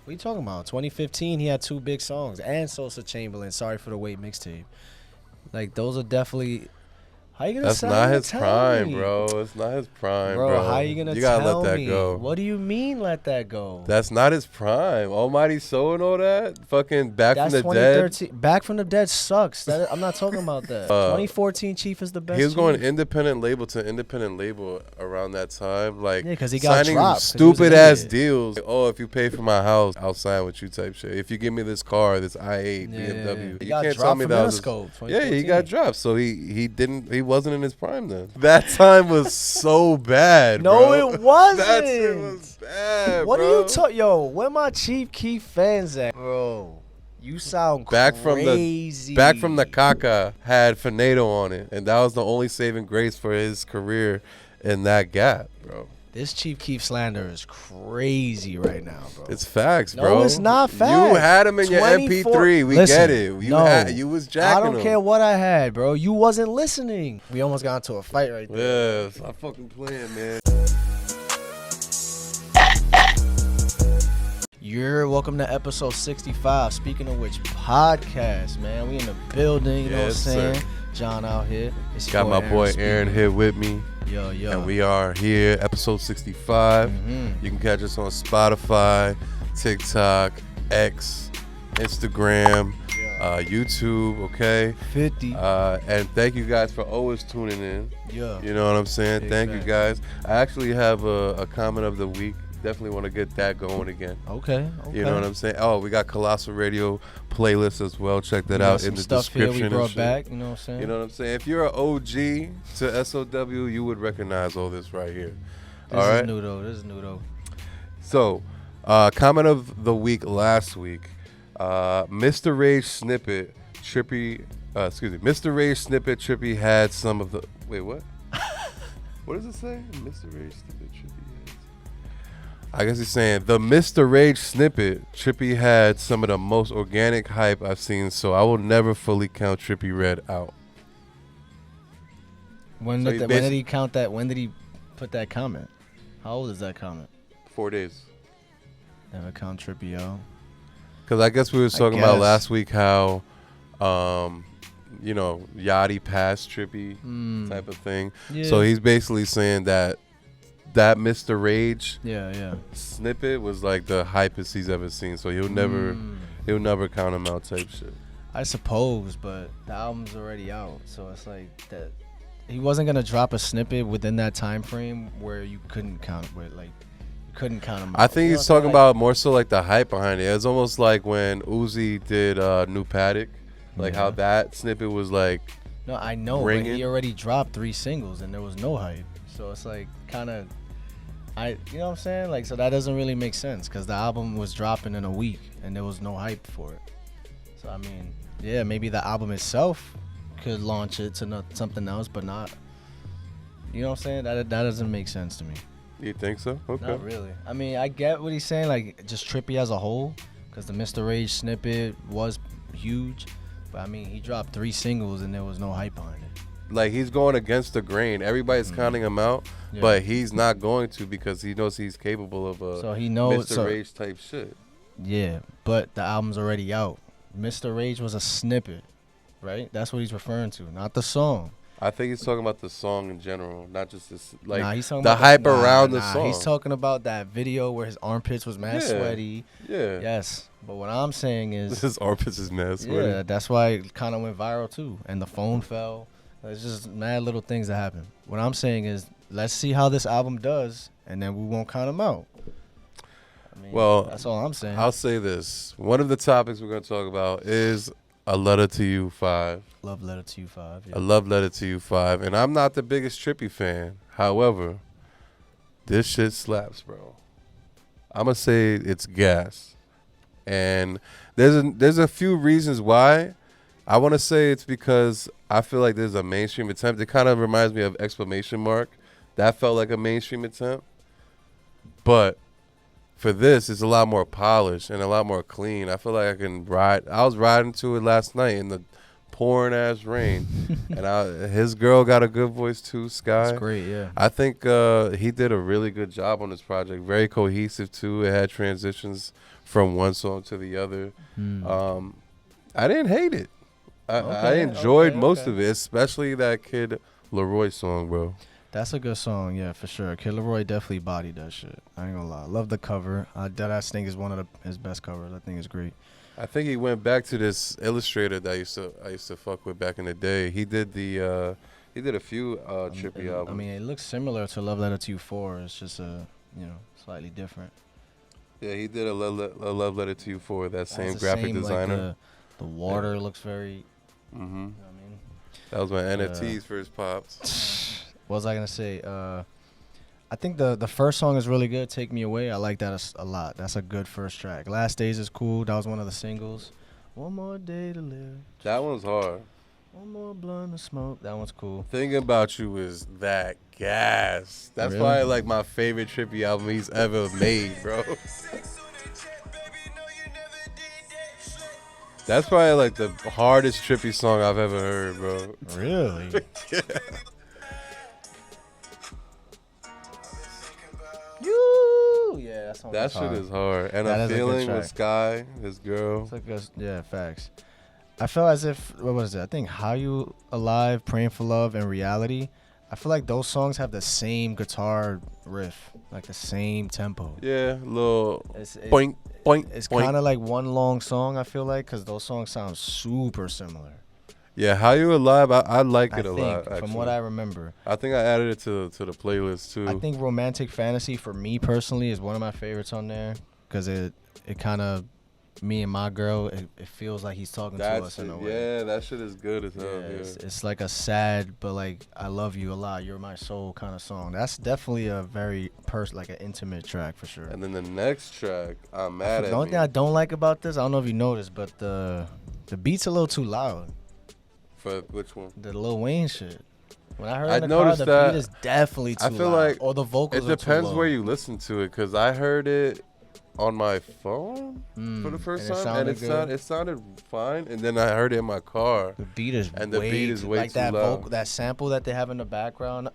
What are you talking about? 2015, he had 2 big songs. And Sosa Chamberlain, Sorry for the Wait mixtape. Like, those are definitely... How you gonna That's say not his tell prime, me? bro. It's not his prime, bro. How you gonna gotta tell let that me? go. What do you mean let that go? That's not his prime. Almighty Soul and all that. Fucking Back That's from the Dead. 2013. Back from the Dead sucks. I'm not talking about that. 2014 Chief is the best. He was going Chief. independent label to independent label around that time. Like, Yeah, because he got signing dropped. stupid ass deals. Like, oh, if you pay for my house, I'll sign with you type shit. If you give me this car, this i8 BMW. He You got can't dropped tell me from that was Interscope, yeah, he got dropped. So he wasn't in his prime then. That time was so bad, No, bro. it wasn't. That shit was bad, what bro. are you talking? Yo, where my Chief Keef fans at, bro? You sound crazy. Back from the Caca had Finado on it, and that was the only saving grace for his career in that gap, bro. This Chief Keef slander is crazy right now, bro. It's facts, bro. No, it's not facts. You had him in your MP3. We get it. You was jacking him. I don't care what I had, bro. You wasn't listening. We almost got into a fight right there. Yeah, stop fucking playing, man. You're welcome to episode 65. Speaking of which, podcast, man. We in the building, you know what I'm saying? Sir. John out here. Got my boy Aaron here with me. Yo. And we are here, episode 65. You can catch us on Spotify, TikTok, X, Instagram, YouTube, okay? 50. And thank you guys for always tuning in. Yeah. You know what I'm saying? Big Thank facts. you guys. I actually have a comment of the week. Definitely want to get that going again. Okay. You know what I'm saying? Oh, we got Colossal Radio playlist as well. Check that out in the description. Here we brought back, you know what I'm saying? You know what I'm saying? If you're an OG to SOW, you would recognize all this right here. This is new though. So, comment of the week last week. Mr. Rage Snippet, Trippy, Mr. Rage Snippet, Trippy had some of the, wait, what? What does it say? Mr. Rage Snippet, Trippy had. I guess he's saying the Mr. Rage Snippet, Trippy had some of the most organic hype I've seen, so I will never fully count Trippy Red out. When did he count that? When did he put that comment? How old is that comment? 4 days. Never count Trippy out. Because I guess we were talking about last week how, Yachty passed Trippy type of thing. Yeah. So he's basically saying that Mr. Rage snippet was like the hypest he's ever seen. So he'll never count him out type shit. I suppose, but the album's already out. So it's like that he wasn't going to drop a snippet within that time frame where you couldn't count him out. I think he's talking about more so like the hype behind it. It's almost like when Uzi did New Paddock, like how that snippet was like. No, I know, but he already dropped 3 singles and there was no hype. So it's like kind of, you know what I'm saying? Like, so that doesn't really make sense because the album was dropping in a week and there was no hype for it. So I mean, yeah, maybe the album itself could launch it to something else, but not. You know what I'm saying? That doesn't make sense to me. You think so? Okay. Not really. I mean, I get what he's saying, like just Trippy as a whole, because the Mr. Rage snippet was huge. But I mean, he dropped 3 singles and there was no hype behind it. Like he's going against the grain. Everybody's counting him out, but he's not going to because he knows he's capable of a Mr. Rage type shit. Yeah, but the album's already out. Mr. Rage was a snippet, right? That's what he's referring to, not the song. I think he's talking about the song in general, not just this, like he's talking the about hype around the song. He's talking about that video where his armpits was mad sweaty. Yeah. Yes, but what I'm saying is his armpits is mad sweaty. Yeah, that's why it kind of went viral too, and the phone fell. It's just mad little things that happen. What I'm saying is, let's see how this album does, and then we won't count him out. I mean, well, that's all I'm saying. I'll say this. One of the topics we're going to talk about is A Letter to You 5. Love Letter to You 5. Yeah. A Love Letter to You 5. And I'm not the biggest Trippy fan. However, this shit slaps, bro. I'm going to say it's gas. And there's a few reasons why. I want to say it's because I feel like there's a mainstream attempt. It kind of reminds me of exclamation mark. That felt like a mainstream attempt. But for this, it's a lot more polished and a lot more clean. I feel like I can ride. I was riding to it last night in the pouring ass rain. And his girl got a good voice too, Sky. That's great, yeah. I think he did a really good job on this project. Very cohesive too. It had transitions from one song to the other. I didn't hate it. I enjoyed most of it, especially that Kid Leroy song, bro. That's a good song, yeah, for sure. Kid Leroy definitely bodied that shit. I ain't gonna lie. Love the cover. Deadass think is one of his best covers. I think it's great. I think he went back to this illustrator that I used to fuck with back in the day. He did a few Trippy albums. I mean, it looks similar to Love Letter to You 4. It's just slightly different. Yeah, he did a love letter to you for that same graphic designer. Like the water looks very. Mm-hmm. You know what I mean? That was my NFTs first pops. What was I gonna say? I think the first song is really good. Take Me Away. I like that a lot. That's a good first track. Last Days is cool. That was one of the singles. One More Day to Live. That one's hard. One More Blunt to Smoke. That one's cool. Thinking About You is that gas. That's Really? probably like my favorite Trippy album he's ever made, bro. That's probably like the hardest Trippy song I've ever heard, bro. Really? Yeah. Yeah, that shit is hard. And that I'm feeling with Sky, his girl. Yeah, facts. I felt as if, what was it? I think How You Alive, Praying for Love, and Reality. I feel like those songs have the same guitar riff, like the same tempo. Yeah, little boink, boink. It's kind of like one long song, I feel like, because those songs sound super similar. Yeah, How You Alive, I like it a lot, actually. From what I remember. I think I added it to the playlist, too. I think Romantic Fantasy, for me personally, is one of my favorites on there, because it kind of, me and my girl, it feels like he's talking to us in a way. Yeah, that shit is good as hell. Yeah. It's like a sad, but like, I love you a lot, you're my soul kind of song. That's definitely a very like an intimate track for sure. And then the next track, I'm Mad at Me. The only thing I don't like about this, I don't know if you noticed, but the beat's a little too loud. For which one? The Lil Wayne shit. When I heard the beat is definitely too loud. I feel like or the vocals it depends where you listen to it, because I heard it on my phone for the first time, and it sounded fine. And then I heard it in my car. The beat is way like too that loud. That sample that they have in the background,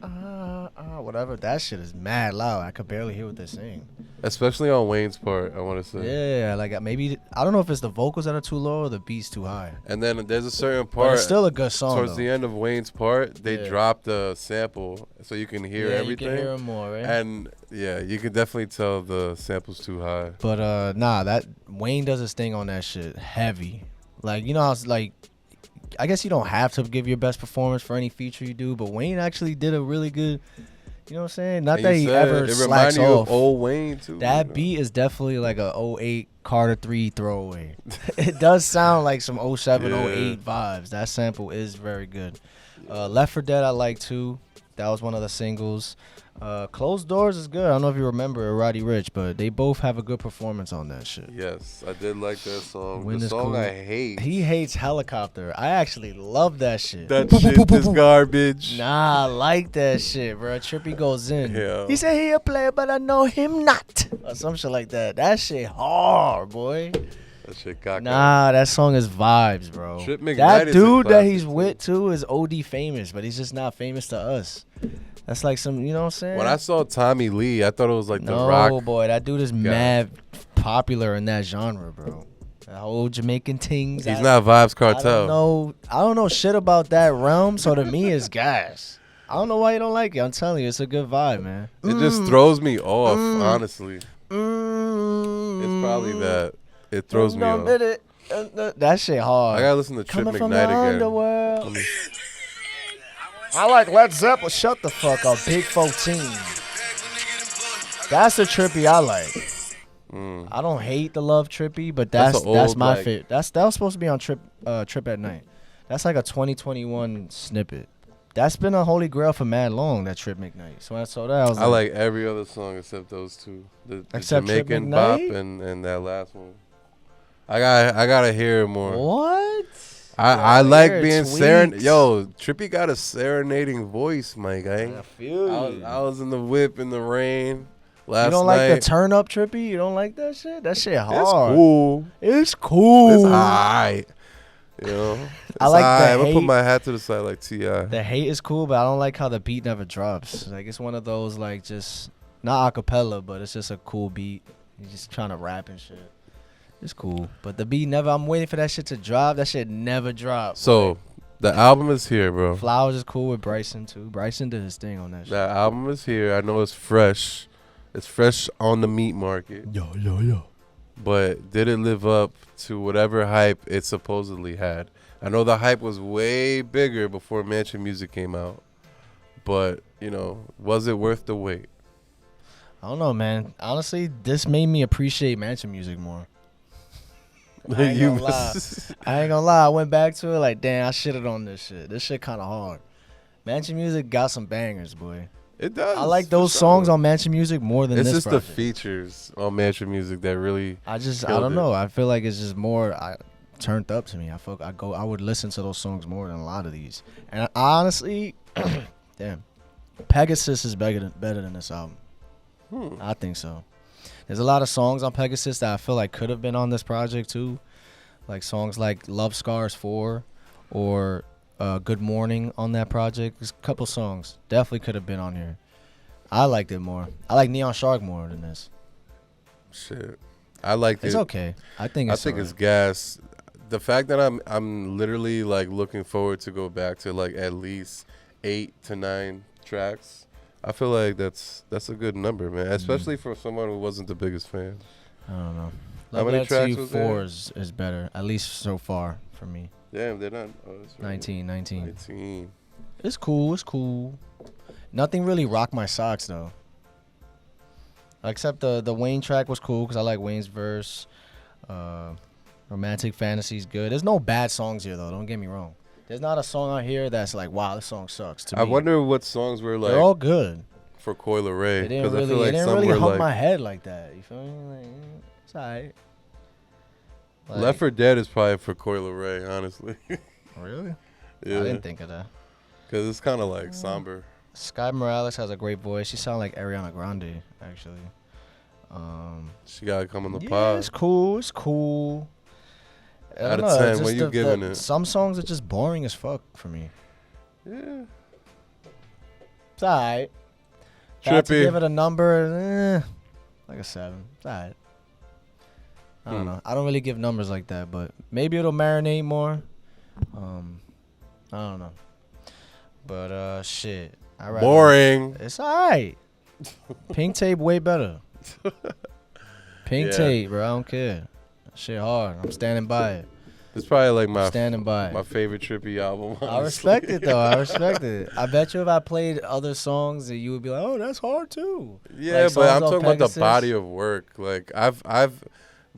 whatever. That shit is mad loud. I could barely hear what they're saying. Especially on Wayne's part, I want to say. Yeah, like maybe I don't know if it's the vocals that are too low or the beat's too high. And then there's a certain part. But it's still a good song. Towards the end of Wayne's part, they dropped the sample so you can hear everything. You can hear them more, right? And yeah, you can definitely tell the sample's too high. But that Wayne does his thing on that shit heavy. Like, you know how like, I guess you don't have to give your best performance for any feature you do, but Wayne actually did a really good. You know what I'm saying? Not that he ever slacks off. Of old Wayne too. That beat is definitely like a 08 Carter 3 throwaway. It does sound like some 07, 08 vibes. That sample is very good. Left 4 Dead I like too. That was one of the singles. Closed Doors is good. I don't know if you remember Roddy Ricch, but they both have a good performance on that shit. Yes, I did like that song. Wind the song cool. I hate. He hates Helicopter. I actually love that shit. That shit is garbage. Nah, I like that shit, bro. Trippy goes in. Yeah. He said he a player, but I know him not. Or some shit like that. That shit hard, boy. That shit cocky. Nah, that song is vibes, bro. That dude that he's with too is OD famous, but he's just not famous to us. That's like some, you know what I'm saying? When I saw Tommy Lee, I thought it was like the rock. No, boy, that dude is mad popular in that genre, bro. That whole Jamaican things. He's not Vibes Cartel. I don't know shit about that realm, so to me, it's gas. I don't know why you don't like it. I'm telling you, it's a good vibe, man. It just throws me off, honestly. It's probably that. It throws me off. That shit hard. I gotta listen to Trip McKnight again. Underworld. I like Led Zeppelin. Shut the fuck up. Big 14. That's the Trippy I like. I don't hate the Love Trippy, but that's my favorite. That was supposed to be on Trip at Night. That's like a 2021 snippet. That's been a holy grail for mad long, that Trip McKnight. So when I saw that, I like every other song except those two. The Jamaican Bop and that last one. I gotta hear it more. What? I like being serenaded. Yo, Trippy got a serenading voice, my guy. I feel you. I was in the whip in the rain last night. You don't like the turn up Trippy? You don't like that shit? That shit hard. It's cool. It's alright. You know? I like the hate. I'm gonna put my hat to the side like T.I. The hate is cool, but I don't like how the beat never drops. Like, it's one of those, like, just, not acapella, but it's just a cool beat. You're just trying to rap and shit. It's cool, but the beat never. I'm waiting for that shit to drop. That shit never dropped. So the album is here, bro. Flowers is cool with Bryson too. Bryson did his thing on that shit. That album is here. I know it's fresh. It's fresh on the meat market. Yo. But did it live up to whatever hype it supposedly had? I know the hype was way bigger before Mansion Music came out. But, you know, was it worth the wait? I don't know, man. Honestly, this made me appreciate Mansion Music more. I ain't gonna lie. I went back to it like, damn, I shitted on this shit. This shit kind of hard. Mansion Music got some bangers, boy. It does. I like those songs on Mansion Music more than this It's just project. the features on Mansion Music that really I don't know. I feel like it's just more turned up to me. I would listen to those songs more than a lot of these. And honestly, damn, Pegasus is better than this album. I think so. There's a lot of songs on Pegasus that I feel like could have been on this project too, like songs like Love Scars 4 or Good Morning on that project. There's a couple songs definitely could have been on here. I liked it more. I like Neon Shark more than this. Shit, I liked it. It's okay. I think it's gas. The fact that I'm literally like looking forward to go back to like at least 8 to 9 tracks. I feel like that's a good number, man. Especially for someone who wasn't the biggest fan. I don't know. How many tracks was there? 4 is better, at least so far for me. Damn, they're not. Oh, that's right. 19. It's cool. Nothing really rocked my socks though. Except the Wayne track was cool because I like Wayne's verse. Romantic Fantasy's good. There's no bad songs here though. Don't get me wrong. There's not a song on here that's like, wow, this song sucks. To me, I wonder what songs were like. They're all good. For Coil Ray, It didn't really hump my head like that. You feel me? Like, it's alright. Like, Left 4 Dead is probably for Coil Ray, honestly. Really? Yeah. I didn't think of that. Because it's kind of like somber. Sky Morales has a great voice. She sounds like Ariana Grande, actually. She got to come on the yeah, pod. It's cool. Out of 10, what you giving it? Some songs are just boring as fuck for me. Yeah. It's alright. Trippy. To give it a number, like a 7. It's alright. I don't know. I don't really give numbers like that, but maybe it'll marinate more. I don't know. But shit. Boring. It's alright. Pink Tape way better. Pink Tape, bro. I don't care. Shit hard. I'm standing by it. It's probably like my favorite Trippy album. Honestly. I respect it though. I respect it. I bet you if I played other songs, that you would be like, "Oh, that's hard too." Yeah, like but I'm talking about the body of work. Like I've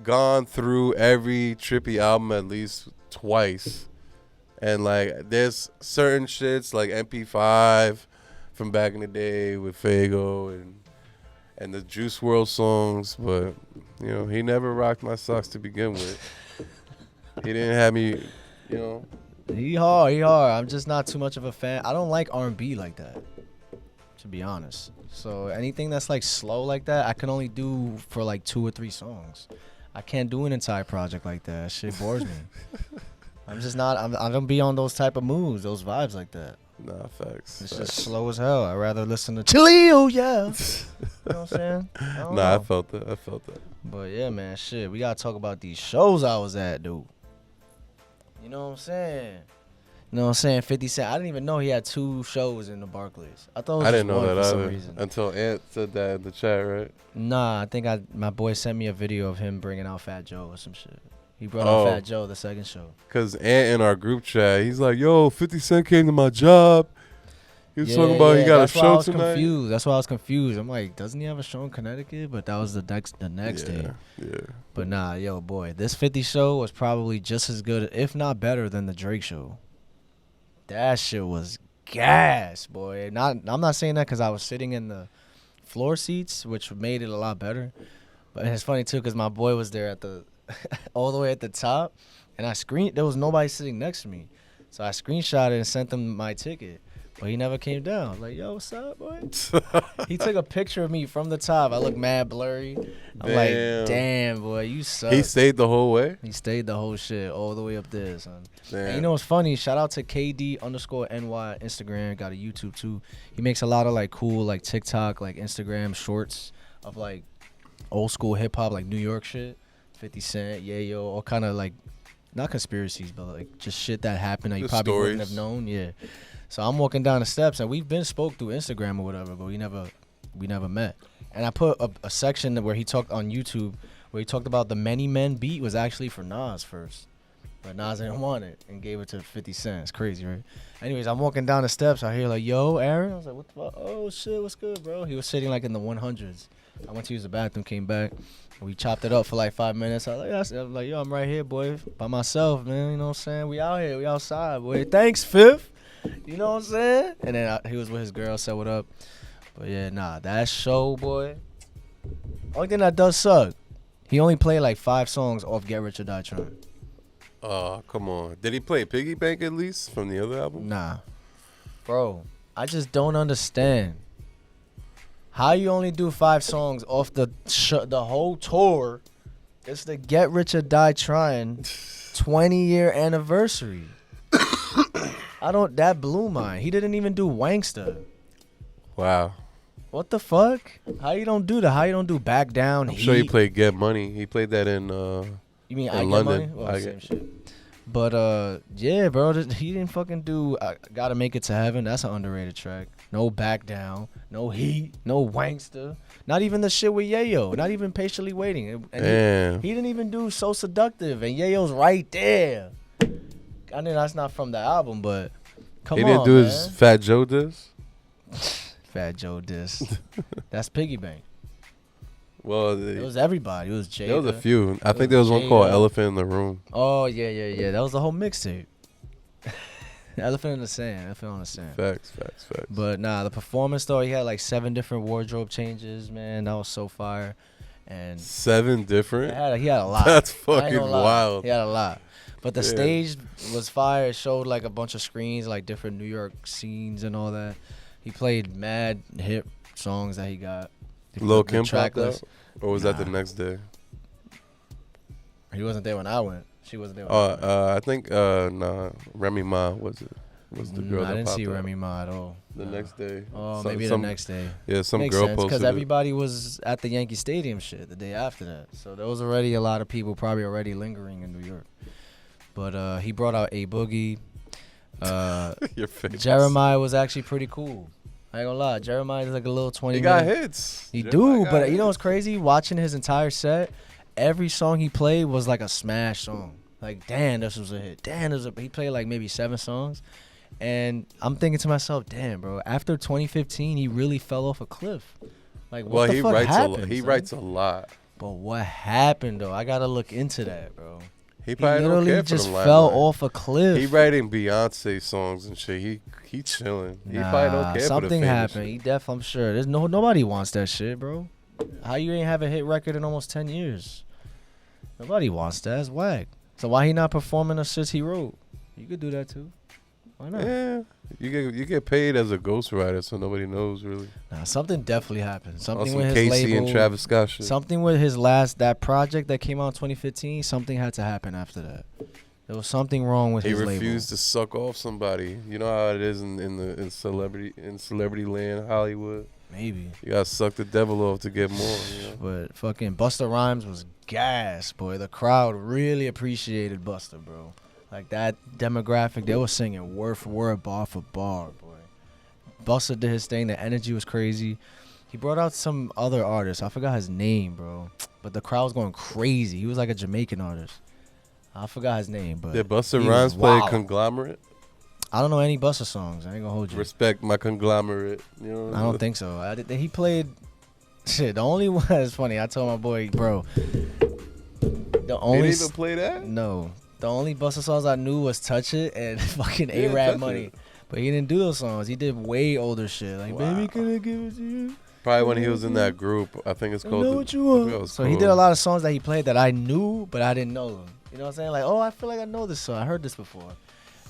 gone through every Trippy album at least twice, and like there's certain shits like MP5 from back in the day with Fago and the Juice WRLD songs, but you know he never rocked my socks to begin with. He didn't have me, you know. He hard. I'm just not too much of a fan. I don't like R&B like that, to be honest. So anything that's like slow like that, I can only do for like 2 or 3 songs. I can't do an entire project like that. Shit bores me. I'm just not. I don't be on those type of moves, those vibes like that. Nah, facts. It's just slow as hell. I'd rather listen to Chilio, yeah. You know what I'm saying? I felt that. But yeah, man, shit. We gotta talk about these shows I was at, dude. You know what I'm saying? 50 Cent. I didn't even know he had 2 shows in the Barclays. I thought it was I didn't know that for some either reason. until Ant said that in the chat, right? Nah, I think my boy sent me a video of him bringing out Fat Joe or some shit. He brought out Fat Joe the second show. Because Ant in our group chat, he's like, yo, 50 Cent came to my job. He was talking about he got a show tonight. That's why I was confused. I'm like, doesn't he have a show in Connecticut? But that was the next day. Yeah. But nah, yo, boy, this 50 show was probably just as good, if not better, than the Drake show. That shit was gas, boy. I'm not saying that because I was sitting in the floor seats, which made it a lot better. But it's funny too because my boy was there at the all the way at the top, and there was nobody sitting next to me, so I screenshotted and sent him my ticket. But he never came down. I was like, yo, what's up, boy? He took a picture of me from the top. I look mad blurry. I'm like, damn, boy, you suck. He stayed the whole way? He stayed the whole shit all the way up there, son. Damn. And you know what's funny? Shout out to KD_NY Instagram. Got a YouTube, too. He makes a lot of, like, cool, like, TikTok, like, Instagram shorts of, like, old school hip-hop, like, New York shit. 50 Cent, Yayo, all kind of like, not conspiracies, but like just shit that happened that you Just probably stories. wouldn't have known. Yeah. So I'm walking down the steps, and we've been spoke through Instagram or whatever, but we never met. And I put a section where he talked on YouTube, where he talked about the Many Men beat was actually for Nas first. But Nas didn't want it and gave it to 50 Cent. It's crazy, right? Anyways, I'm walking down the steps. I hear like, yo, Aaron. I was like, what the fuck? Oh, shit, what's good, bro? He was sitting like in the 100s. I went to use the bathroom, came back. We chopped it up for like 5 minutes. I was like, yo, I'm right here, boy, by myself, man. You know what I'm saying? We out here. We outside, boy. Thanks, Fifth. You know what I'm saying? And then he was with his girl, said what up. But yeah, nah, that show, boy. Only thing that does suck, he only played like 5 songs off Get Rich or Die Trying. Oh, come on. Did he play Piggy Bank at least from the other album? Nah. Bro, I just don't understand how you only do 5 songs off the whole tour. It's the Get Rich or Die Trying 20-year anniversary. That blew mine. He didn't even do Wangsta. Wow. What the fuck? How you don't do that? How you don't do Back Down? I'm sure he played Get Money. He played that in You mean in I Get London. Money? Well, same shit. But yeah, bro, he didn't fucking do Gotta Make It to Heaven. That's an underrated track. No Back Down, no Heat, no Wangsta. Not even the shit with Yayo. Not even Patiently Waiting. And Damn. he didn't even do So Seductive, and Yayo's right there. I know that's not from the album, but come on, He didn't do man. his Fat Joe diss? Fat Joe diss. That's Piggy Bank. Well, It was everybody. It was Jada. there was a few. I think there was one called Jada. Elephant in the Room. Oh, yeah. That was the whole mixtape. Elephant in the Sand. Elephant on the Sand. Facts. But nah, the performance though, he had like 7 different wardrobe changes, man. That was so fire. And 7 different? he had a lot. That's I ain't fucking gonna lie. wild. He had a lot. But the Yeah. stage was fire. It showed like a bunch of screens, like different New York scenes and all that. He played mad hip songs that he got. Lil The Kim track popped out? list. Or was that the Nah. next day? He wasn't there when I went. She wasn't there when I went. I think Remy Ma was the girl that I didn't popped see out. Remy Ma at all. The next day. Oh, Some- maybe some- the next day. Yeah, some Makes girl sense, posted because it. everybody was at the Yankee Stadium shit the day after that. So there was already a lot of people probably already lingering in New York. But he brought out A Boogie. Your face. Jeremiah was actually pretty cool. I ain't gonna lie. Jeremiah's like a little 20 He got minute. hits. He Jeremiah do, got but you know what's hits. crazy? Watching his entire set, every song he played was like a smash song. Like, damn, this was a hit. Damn, he played like maybe 7 songs. And I'm thinking to myself, damn, bro, after 2015, he really fell off a cliff. Like, what the he fuck writes happened? a lot. He son? writes a lot. But what happened, though? I got to look into that, bro. He He probably don't literally care for just them fell limelight. off a cliff. He writing Beyonce songs and shit. He chilling. He probably don't care something for the famous happened. shit. He I'm sure. There's nobody wants that shit, bro. How you ain't have a hit record in almost 10 years? Nobody wants that. It's whack. So why he not performing the shits he wrote? You could do that too. Why not? Yeah, you get paid as a ghostwriter, so nobody knows really. Nah, something definitely happened. On Something some with his Casey label. and Travis Scott shit. Something with his that project that came out in 2015. Something had to happen after that. There was something wrong with He his refused to suck off somebody. You know how it is in celebrity land, Hollywood. Maybe. You gotta suck the devil off to get more. You know? But fucking Busta Rhymes was gas, boy. The crowd really appreciated Busta, bro. Like that demographic, they were singing word for word, bar for bar, boy. Busta did his thing. The energy was crazy. He brought out some other artist. I forgot his name, bro. But the crowd was going crazy. He was like a Jamaican artist. I forgot his name, but Did Busta he Rhymes was play wild. Conglomerate? I don't know any Busta songs. I ain't gonna hold you. Respect my conglomerate. You know. I don't think so. He played. Shit, the only one that's funny. I told my boy, bro. The only Didn't even play that. no. The only Busta songs I knew was Touch It and fucking Yeah, A-Rap Touch Money. It. But he didn't do those songs. He did way older shit. Like, Wow. baby, can I give it to you? Probably when he was in that group. I think it's I called. know the- what you I forgot want. what it's So he called. did a lot of songs that he played that I knew, but I didn't know them. You know what I'm saying? Like, oh, I feel like I know this song. I heard this before.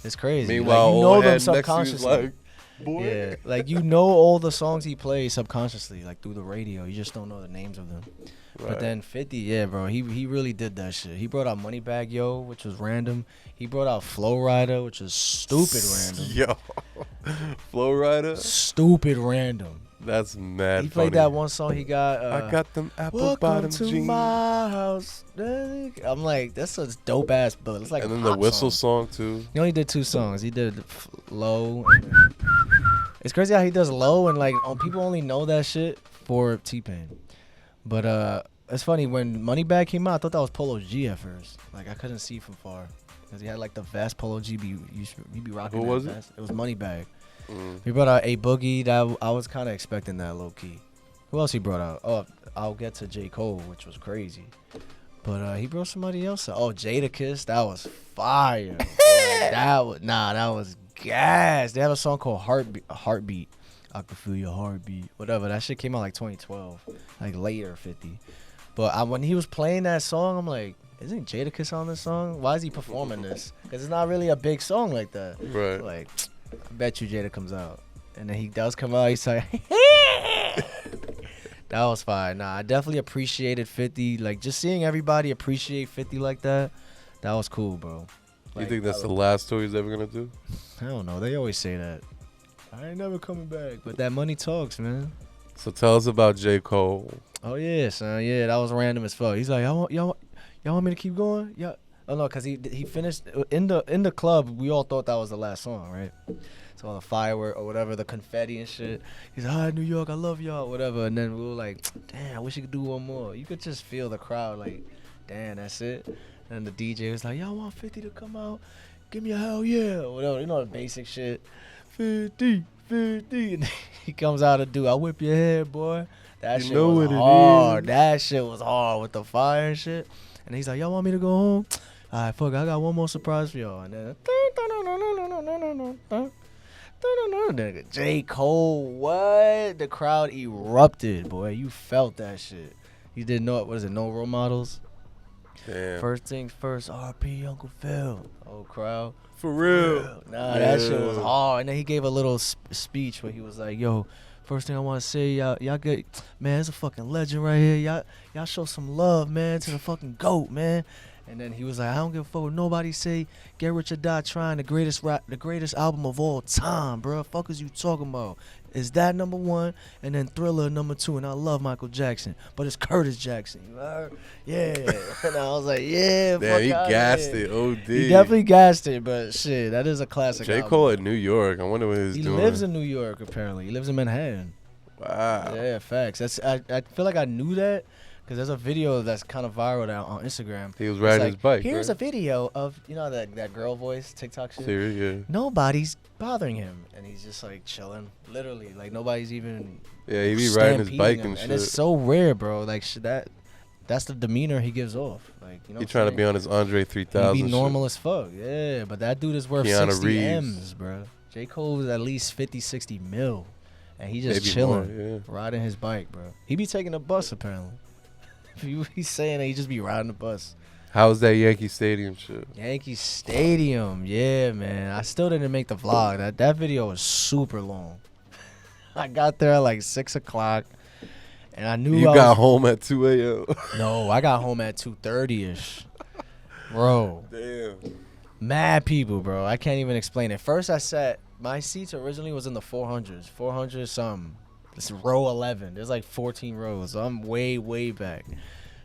It's crazy. Meanwhile, like, you know old them head next to you is subconsciously. like, boy. Yeah, like you know all the songs he plays subconsciously, like through the radio. You just don't know the names of them. Right. But then 50, yeah, bro, he really did that shit. He brought out Moneybag Yo, which was random. He brought out Flow Rider, which is stupid random. Yo, Flow Rider. Stupid random. That's mad. He played that one song he got. I got them apple Welcome bottom to jeans. my house. I'm like, that's a dope ass, but it's like. And a then the pop whistle song. too. He only did 2 songs. He did Low. It's crazy how he does Low, and like people only know that shit for T-Pain. But it's funny when Moneybag came out, I thought that was Polo G at first. Like I couldn't see from far because he had like the vest Polo G. You be rocking. Who that was vest. It was Moneybag. Mm. He brought out A Boogie. That I was kind of expecting that low key. Who else he brought out? Oh, I'll get to J. Cole, which was crazy. But he brought somebody else out. Oh, Jadakiss. That was fire. that was gas. They have a song called Heartbeat. I could feel your heartbeat. Whatever. That shit came out like 2012. Like later 50. But when he was playing that song, I'm like, isn't Jadakiss on this song? Why is he performing this? Because it's not really a big song like that. Right. Like, I bet you Jada comes out. And then he does come out. He's like, that was fire. Nah, I definitely appreciated 50. Like, just seeing everybody appreciate 50 like that, that was cool, bro. Like, You think that's the last tour he's ever going to do? I don't know. They always say that. I ain't never coming back. But that money talks, man. So tell us about J. Cole. Oh, yeah, son. Yeah, that was random as fuck. He's like, y'all want me to keep going? Yeah. Oh, no, because he finished in the club. We all thought that was the last song, right? So all the firework or whatever, the confetti and shit. He's like, hi, New York, I love y'all, whatever. And then we were like, damn, I wish you could do one more. You could just feel the crowd like, damn, that's it. And the DJ was like, y'all want 50 to come out? Give me a hell yeah, or whatever. You know the basic shit. 50. And he comes out and do, I'll whip your head, boy. That shit was hard. That shit was hard with the fire and shit. And he's like, y'all want me to go home? All right, fuck, I got one more surprise for y'all. And then J. Cole, what? The crowd erupted, boy. You felt that shit. You didn't know it. What is it, No Role Models? Damn. First things first, RP Uncle Phil. Oh, crowd. For real. Nah, that shit was hard. And then he gave a little speech where he was like, yo, first thing I want to say, y'all get, man, it's a fucking legend right here. Y'all show some love, man, to the fucking GOAT, man. And then he was like, I don't give a fuck what nobody say. Get Rich or Die Trying, the greatest album of all time, bro. Fuck is you talking about? Is that number 1? And then Thriller number 2. And I love Michael Jackson, but it's Curtis Jackson. You heard? Yeah. And I was like, yeah. Damn, he gassed it. OD. He definitely gassed it, but shit, that is a classic. J. album. Cole in New York. I wonder what he's doing. He lives in New York, apparently. He lives in Manhattan. Wow. Yeah, facts. I feel like I knew that. Because there's a video that's kind of viral now on Instagram. He was riding his bike. Here's right? a video of, you know, that girl voice TikTok shit? Serious, yeah. Nobody's bothering him. And he's just like chilling. Literally. Like nobody's even. Yeah, he be riding his bike and shit. And it's so rare, bro. Like that's the demeanor he gives off. Like, you know, he trying to be on his Andre 3000. He be normal as fuck. Yeah, but that dude is worth Keanu 60 Reeves. M's, bro. J. Cole is at least 50, 60 mil. And he just Maybe chilling, more, yeah. riding his bike, bro. He be taking a bus, apparently. He's saying that he just be riding the bus. How's that Yankee Stadium shit? Yankee Stadium, yeah, man. I still didn't make the vlog. That video was super long. I got there at like 6 o'clock, and I knew you got home at 2 a.m. No, I got home at 2:30ish, bro. Damn. Mad people, bro. I can't even explain it. First, my seats originally was in the 400 something. It's row 11. There's like 14 rows. So I'm way, way back.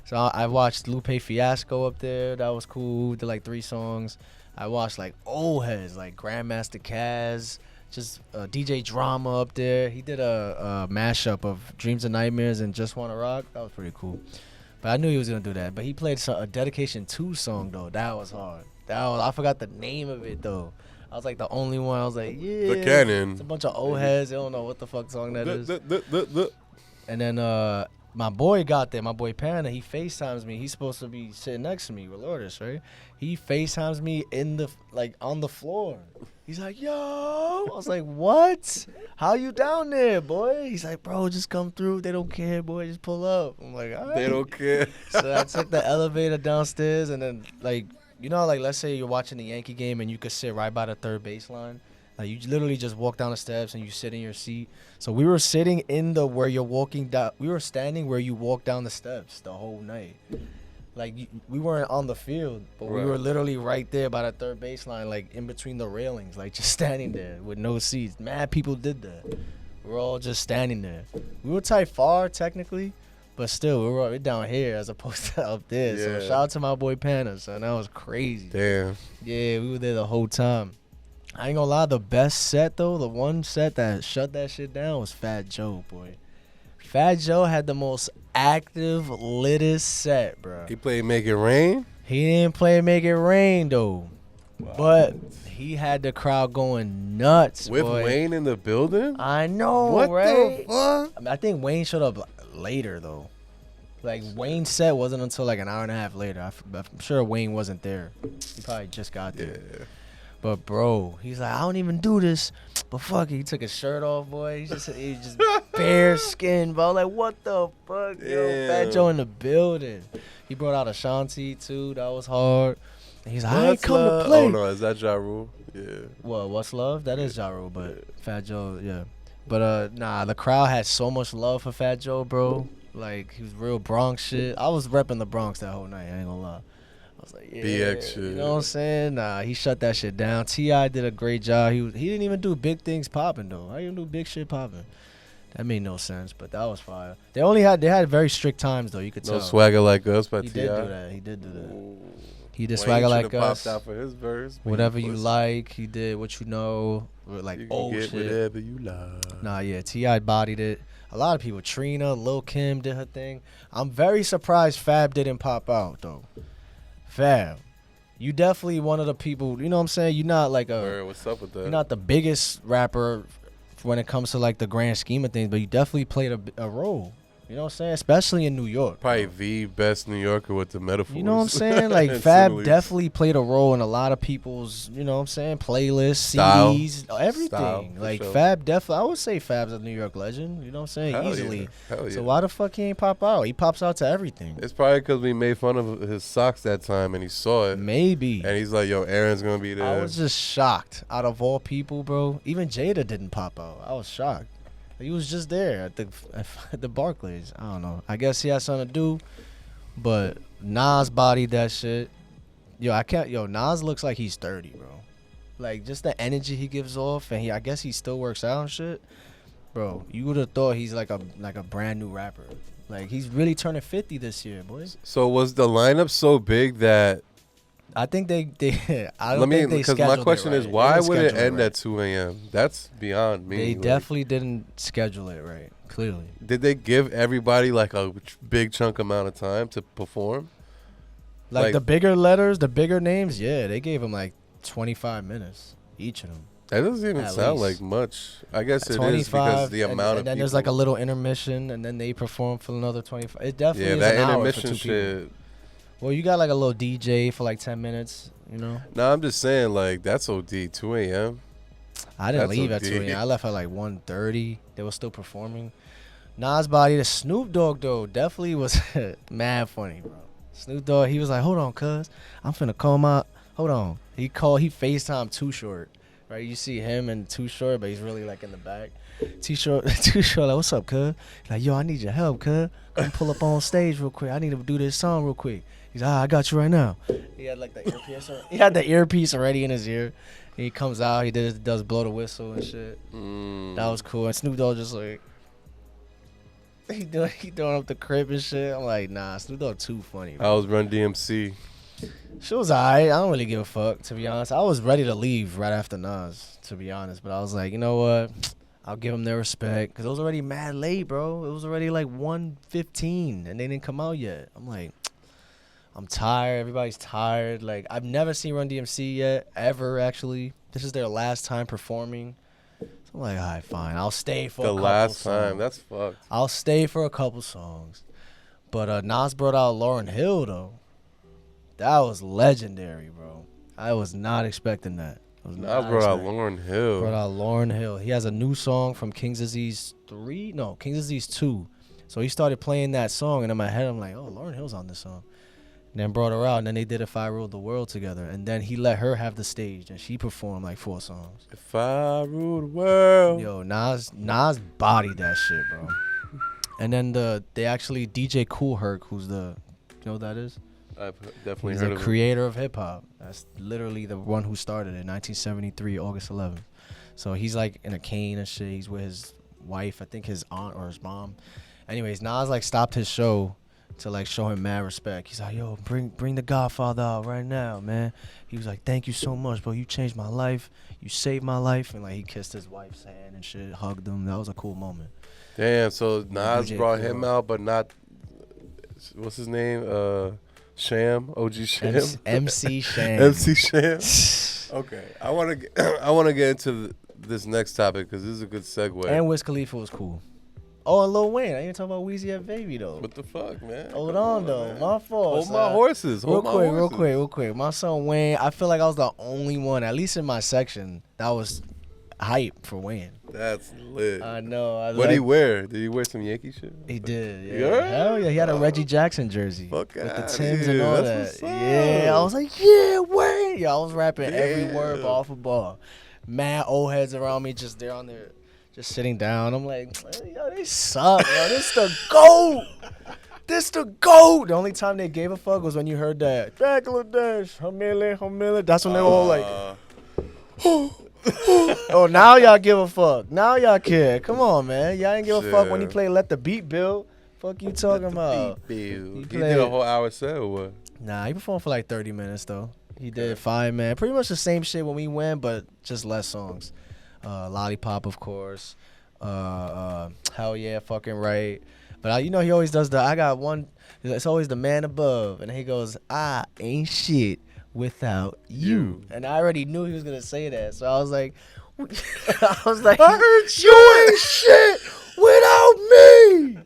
So I watched Lupe Fiasco up there. That was cool. Did like 3 songs. I watched like old heads, like Grandmaster Caz, just DJ Drama up there. He did a mashup of Dreams and Nightmares and Just Wanna Rock. That was pretty cool. But I knew he was going to do that. But he played a Dedication 2 song, though. That was hard. I forgot the name of it, though. I was like the only one. I was like, yeah. The Cannon. It's a bunch of old heads. They don't know what the fuck song that is. And then my boy got there. My boy Panda, he FaceTimes me. He's supposed to be sitting next to me with Lourdes, right? He FaceTimes me on the floor. He's like, yo. I was like, what? How you down there, boy? He's like, bro, just come through. They don't care, boy. Just pull up. I'm like, all right. They don't care. So I took the elevator downstairs and then like, you know, like let's say you're watching the Yankee game and you could sit right by the third baseline. Like you literally just walk down the steps and you sit in your seat. So we were sitting in where you're walking down. We were standing where you walk down the steps the whole night. Like we weren't on the field, but we were literally right there by the third baseline, like in between the railings, like just standing there with no seats. Mad people did that. We're all just standing there. We were type far technically, but still we were down here as opposed to up there. Yeah. So shout out to my boy Panda, son. That was crazy. Damn. Yeah, we were there the whole time. I ain't gonna lie, the best set though, the one set that shut that shit down was Fat Joe, boy. Fat Joe had the most active, littest set, bro. He played Make It Rain? He didn't play Make It Rain though. Wow. But he had the crowd going nuts, With boy. Wayne in the building? I know, What right? the fuck? I think Wayne showed up later though. Like Wayne's set wasn't until like an hour and a half later. I'm sure Wayne wasn't there. He probably just got there. Yeah. But bro, he's like, I don't even do this. But fuck it, he took his shirt off, boy. He just bare skin, bro. Like what the fuck, yo? Fat Joe in the building. He brought out Ashanti too. That was hard. And he's like, I ain't come to play. Oh no, is that Ja Rule? Yeah. What? What's love? That is Ja Rule, but Fat Joe, yeah. But nah, the crowd had so much love for Fat Joe, bro. Like he was real Bronx shit. I was repping the Bronx that whole night. I ain't gonna lie. I was like, yeah, BX shit. You know what I'm saying? Nah, he shut that shit down. T.I. did a great job. He didn't even do big things popping though. I didn't do big shit popping. That made no sense, but that was fire. They had very strict times though. You could tell. No Swagger Like Us by He T.I. did do that. He did do that. Ooh. He did Wayne Swagger Like should've Us. popped out for his verse. Whatever you like. He did What You Know. Like You can oh get shit. whatever you like. Nah, yeah, T.I. bodied it. A lot of people, Trina, Lil Kim did her thing. I'm very surprised Fab didn't pop out, though. Fab, you definitely one of the people, you know what I'm saying? You're not like What's up with that? you're not the biggest rapper when it comes to like the grand scheme of things, but you definitely played a role. You know what I'm saying? Especially in New York. Probably the best New Yorker with the metaphors. You know what I'm saying? Like Fab definitely played a role in a lot of people's, you know what I'm saying, playlists, Style. CDs, everything. Style, like sure. Fab definitely, I would say Fab's a New York legend. You know what I'm saying? Hell Easily. Yeah. Hell yeah. So why the fuck he ain't pop out? He pops out to everything. It's probably because we made fun of his socks that time and he saw it. Maybe. And he's like, yo, Aaron's going to be there. I was just shocked. Out of all people, bro. Even Jada didn't pop out. I was shocked. He was just there at the Barclays. I don't know. I guess he had something to do. But Nas bodied that shit. Yo, Nas looks like he's 30, bro. Like, just the energy he gives off, and I guess he still works out and shit. Bro, you would have thought he's like a brand new rapper. Like, he's really turning 50 this year, boys. So was the lineup so big that... I think they I don't think they because scheduled my question it right. is, why They didn't would it schedule end right. at 2 a.m.? That's beyond me. They Like, definitely didn't schedule it right, clearly. Did they give everybody like a big chunk amount of time to perform? Like the bigger letters, the bigger names, yeah, they gave them like 25 minutes, each of them. That doesn't even At sound least. like much. I guess it 25, is because the amount of and then people. there's like a little intermission, and then they perform for another 25. It definitely is that an hour for intermission 2 shit. people. Well, you got like a little DJ for like 10 minutes, you know? No, I'm just saying, like, that's OD. 2 a.m. I didn't That's leave at OD. 2 a.m. I left at like 1:30. They were still performing. Nas body, the Snoop Dogg though, definitely was mad funny, bro. Snoop Dogg, he was like, hold on, cuz, I'm finna call my, hold on. He FaceTime Too Short, right? You see him and Too Short, but he's really like in the back. Too Short, like, what's up, cuz? Like, yo, I need your help, cuz. Come pull up on stage real quick. I need to do this song real quick. He's like, I got you right now. He had like the earpiece. He had the earpiece already in his ear. And he comes out. He does blow the whistle and shit. That was cool. And Snoop Dogg just like he throwing up the crib and shit. I'm like, nah, Snoop Dogg too funny, bro. I was Run DMC. She was alright. I don't really give a fuck, to be honest. I was ready to leave right after Nas, to be honest. But I was like, you know what? I'll give them their respect. Because it was already mad late, bro. It was already like 1:15 and they didn't come out yet. I'm like, I'm tired. Everybody's tired. Like, I've never seen Run DMC yet, ever, actually. This is their last time performing. So I'm like, all right, fine. I'll stay for a couple last songs. time. That's fucked. I'll stay for a couple songs. But Nas brought out Lauryn Hill, though. That was legendary, bro. I was not expecting that. Nas brought out Lauryn Hill. Brought out Lauryn Hill. He has a new song from King's Disease 3. No, King's Disease 2. So he started playing that song, and in my head, I'm like, oh, Lauryn Hill's on this song. And then brought her out, and then they did If I Ruled the World together. And then he let her have the stage, and she performed like 4 songs. If I rule the world. Yo, Nas bodied that shit, bro. And then they actually, DJ Kool Herc, who's you know what that is? I've definitely He's heard the of creator of hip hop. That's literally the one who started it, 1973, August 11th. So he's like in a cane and shit. He's with his wife, I think his aunt or his mom. Anyways, Nas like stopped his show to like show him mad respect. He's like, yo, bring the Godfather out right now, man. He was like, thank you so much, bro. You changed my life. You saved my life. And like he kissed his wife's hand and shit, hugged him. That was a cool moment. Damn, so Nas DJ brought Cool. him out, but not, what's his name? Sham, OG Sham, MC Sham. MC Sham. Okay, I want to get into this next topic because this is a good segue. And Wiz Khalifa was cool. Oh, and Lil Wayne. I ain't talking about Weezy at Baby though. What the fuck, man? Hold on though, man. my fault. Hold my horses. Real quick. My son Wayne. I feel like I was the only one, at least in my section, that was hype for Wayne. That's lit. I know. What did he wear? Did he wear some Yankee shit? He did. Yeah. Hell yeah. He had a Reggie Jackson jersey Fuck with the outta Timbs here. and all That's that. what's up. Yeah. I was like, yeah, Wayne. Yeah, I was rapping every Yeah. word ball for ball. Mad old heads around me, just there on there, just sitting down. I'm like, yo, they suck, bro. This the GOAT. This the GOAT. The only time they gave a fuck was when you heard that Dracula Dash, Hamile. That's when they were all like, oh, now y'all give a fuck. Now y'all care. Come on, man. Y'all ain't give a fuck when he Sure. played Let the Beat Build. Fuck you talking about? He played- did a whole hour set or what? Nah, he performed for like 30 minutes though. He did fine, man. Pretty much the same shit when we went, but just less songs. Lollipop, of course. Hell yeah, fucking right. But you know he always does I got one. It's always the man above, and he goes, I ain't shit without you. And I already knew he was gonna say that, so I was like, I heard you ain't shit without me.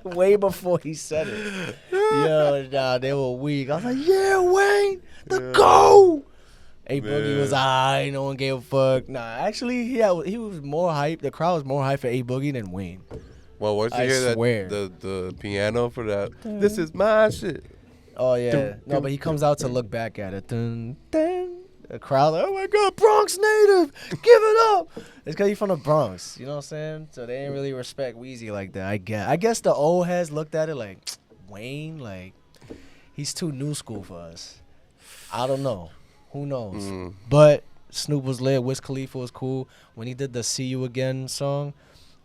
Way before he said it. Yo, nah, they were weak. I was like, yeah, Wayne, the GOAT. A Boogie was alright, no one gave a fuck. Nah, actually, he was more hype. The crowd was more hype for A Boogie than Wayne. Well, once you I hear swear. that the piano for that, this is my shit. Oh yeah, no, but he comes out to look back at it. Dun, dun. The crowd, like, oh my god, Bronx native, give it up. It's because he's from the Bronx, you know what I'm saying? So they didn't really respect Weezy like that. I guess the old heads looked at it like, Wayne, like, he's too new school for us. I don't know. Who knows? But Snoop was lit. Wiz Khalifa was cool. When he did the See You Again song,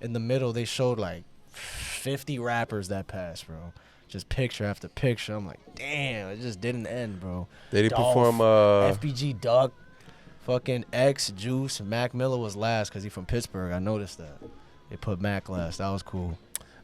in the middle, they showed like 50 rappers that passed, bro. Just picture after picture. I'm like, damn, it just didn't end, bro. Did he Dolph, perform? FBG Duck, fucking X, Juice. Mac Miller was last because he's from Pittsburgh. I noticed that. They put Mac last. That was cool.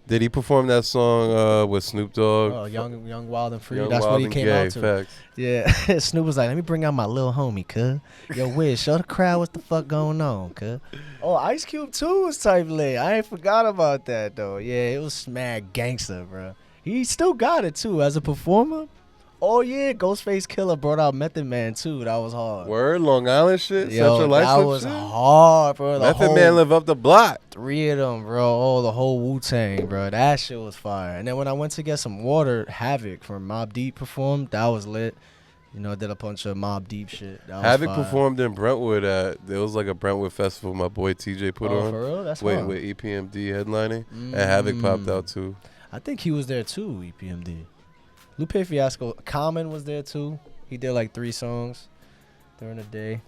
Did he perform that song with Snoop Dogg? Oh, Young, Wild and Free. Young, That's Wild, what he and came Gay, out to. Facts. Yeah. Snoop was like, let me bring out my little homie, cuz. Yo, Wiz, show the crowd what the fuck going on, cuz. Oh, Ice Cube too was type lit. I ain't forgot about that, though. Yeah, it was mad gangster, bro. He still got it, too, as a performer. Oh, yeah, Ghostface Killer brought out Method Man, too. That was hard. Word, Long Island shit, Yo, Central Life that Slip was shit? hard, bro. Method Man live up the block. 3 of them, bro. Oh, the whole Wu-Tang, bro. That shit was fire. And then when I went to get some water, Havoc from Mobb Deep performed. That was lit. You know, did a bunch of Mobb Deep shit. That was Havoc fire. performed in Brentwood there was like a Brentwood festival my boy TJ put on. For real? That's with fun. EPMD headlining. And Havoc popped out too. I think he was there too, EPMD. Lupe Fiasco. Common was there too. He did like 3 songs during the day.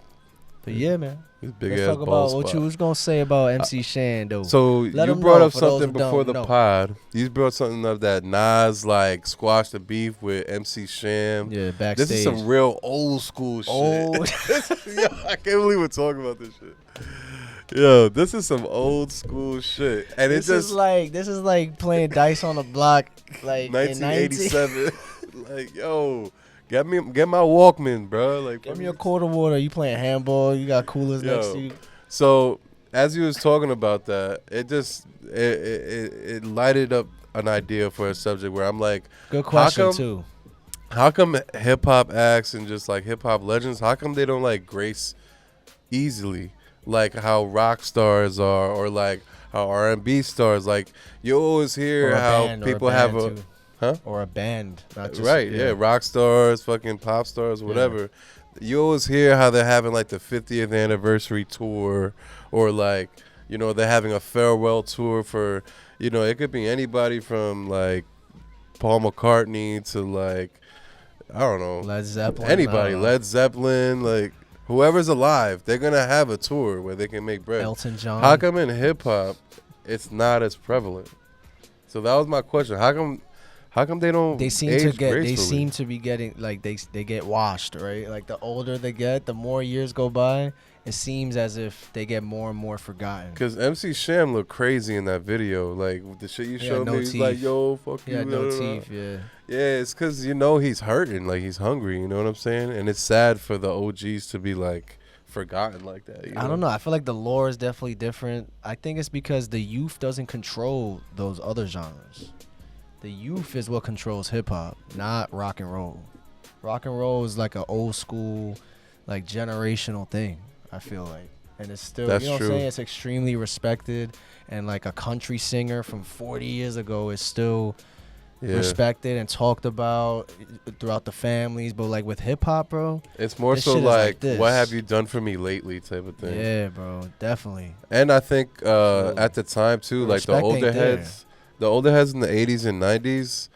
But yeah, man. His big Let's ass talk ball about what spot. you was going to say about MC Shan, though. So Let you 'em brought know up for those something who before don't the know. pod. You brought something up that Nas like squashed the beef with MC Sham. Yeah, backstage. This is some real old school shit. Old. Yo, I can't believe we're talking about this shit. Yo, this is some old school shit, and This is like playing dice on the block, like 1987. Like, yo, get my Walkman, bro. Like, Give me a quarter water. You playing handball? You got coolers next to you. So as you was talking about that, it lighted up an idea for a subject where I'm like, Good question too. how come hip hop acts and just like hip hop legends, how come they don't like grace easily, like how rock stars are, or like how R&B stars? Like you always hear how people have a too. huh Or a band, not just right, yeah, rock stars, fucking pop stars, whatever. You always hear how they're having like the 50th anniversary tour, or like, you know, they're having a farewell tour for, you know, it could be anybody from like Paul McCartney to like, I don't know, Led Zeppelin. anybody, Led Zeppelin, like whoever's alive, they're gonna have a tour where they can make bread. Elton John. How come in hip hop, it's not as prevalent? So that was my question. How come they don't? They seem age to get. gracefully? They seem to be getting like they get washed, right? Like the older they get, the more years go by, it seems as if they get more and more forgotten. Cause MC Sham looked crazy in that video. Like with the shit you showed no me, he's teeth. like, "Yo, fuck you." Yeah, no teeth. Yeah. Yeah, it's cause he's hurting. Like he's hungry. You know what I'm saying? And it's sad for the OGs to be like forgotten like that. You know? I don't know. I feel like the lore is definitely different. I think it's because the youth doesn't control those other genres. The youth is what controls hip hop, not rock and roll. Rock and roll is like an old school, like generational thing. I feel like, and it's still, That's you know true. what I'm saying? It's extremely respected, and like a country singer from 40 years ago is still respected and talked about throughout the families. But like with hip hop, bro, it's more this so shit is like this. what have you done for me lately type of thing. Yeah, bro, definitely. And I think at the time too, like the Respect older ain't there. heads, in the 80s and 90s,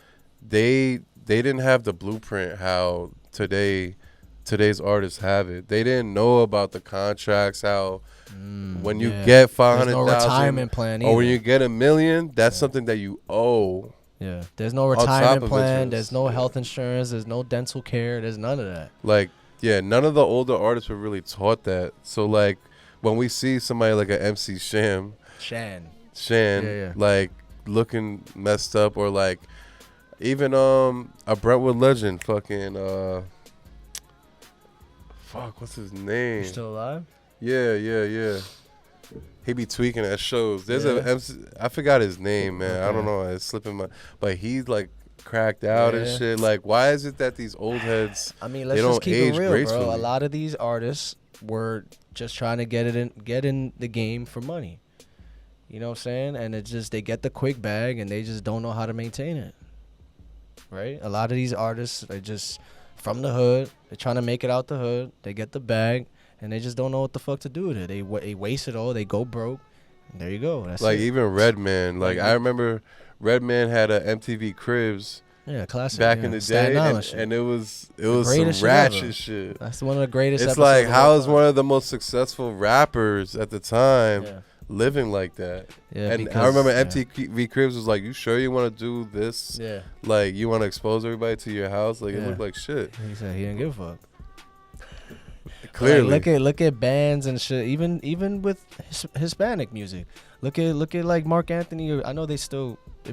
they didn't have the blueprint how today's artists have it. They didn't know about the contracts, how when you get 500,000 no retirement plan either. or when you get $1 million, that's something that you owe. Yeah, there's no top retirement of plan. interest. There's no health insurance. There's no dental care. There's none of that. Like, yeah, none of the older artists were really taught that. So like when we see somebody like an MC Shan, Yeah. like looking messed up, or like even a Brentwood legend, fucking what's his name? You still alive? Yeah. He be tweaking at shows. There's Yeah. a MC, I forgot his name, man. I Okay. don't know. It's slipping my. But he's like cracked out and Yeah. shit. Like, why is it that these old heads? I mean, They let's just don't keep age it real, gracefully. bro. A lot of these artists were just trying to get in the game for money. You know what I'm saying? And it's just they get the quick bag and they just don't know how to maintain it. Right? A lot of these artists are just from the hood. They're trying to make it out the hood. They get the bag and they just don't know what the fuck to do with it. They waste it all. They go broke. And there you go. That's Like it. even Redman. Like I remember Redman had a MTV Cribs Yeah, classic. back yeah. in the Staten day, Island and, shit. and it was greatest some shit ratchet ever. shit. That's one of the greatest. It's episodes like of how all is time. one of the most successful rappers at the time Yeah. living like that? Yeah, And because, I remember yeah. MTV Cribs was like, "You sure you want to do this? Yeah. Like you want to expose everybody to your house? Like it Yeah. looked like shit." He said he didn't give a fuck. Clearly, Like, look at bands and shit. Even with Hispanic music, look at like Mark Anthony. I know they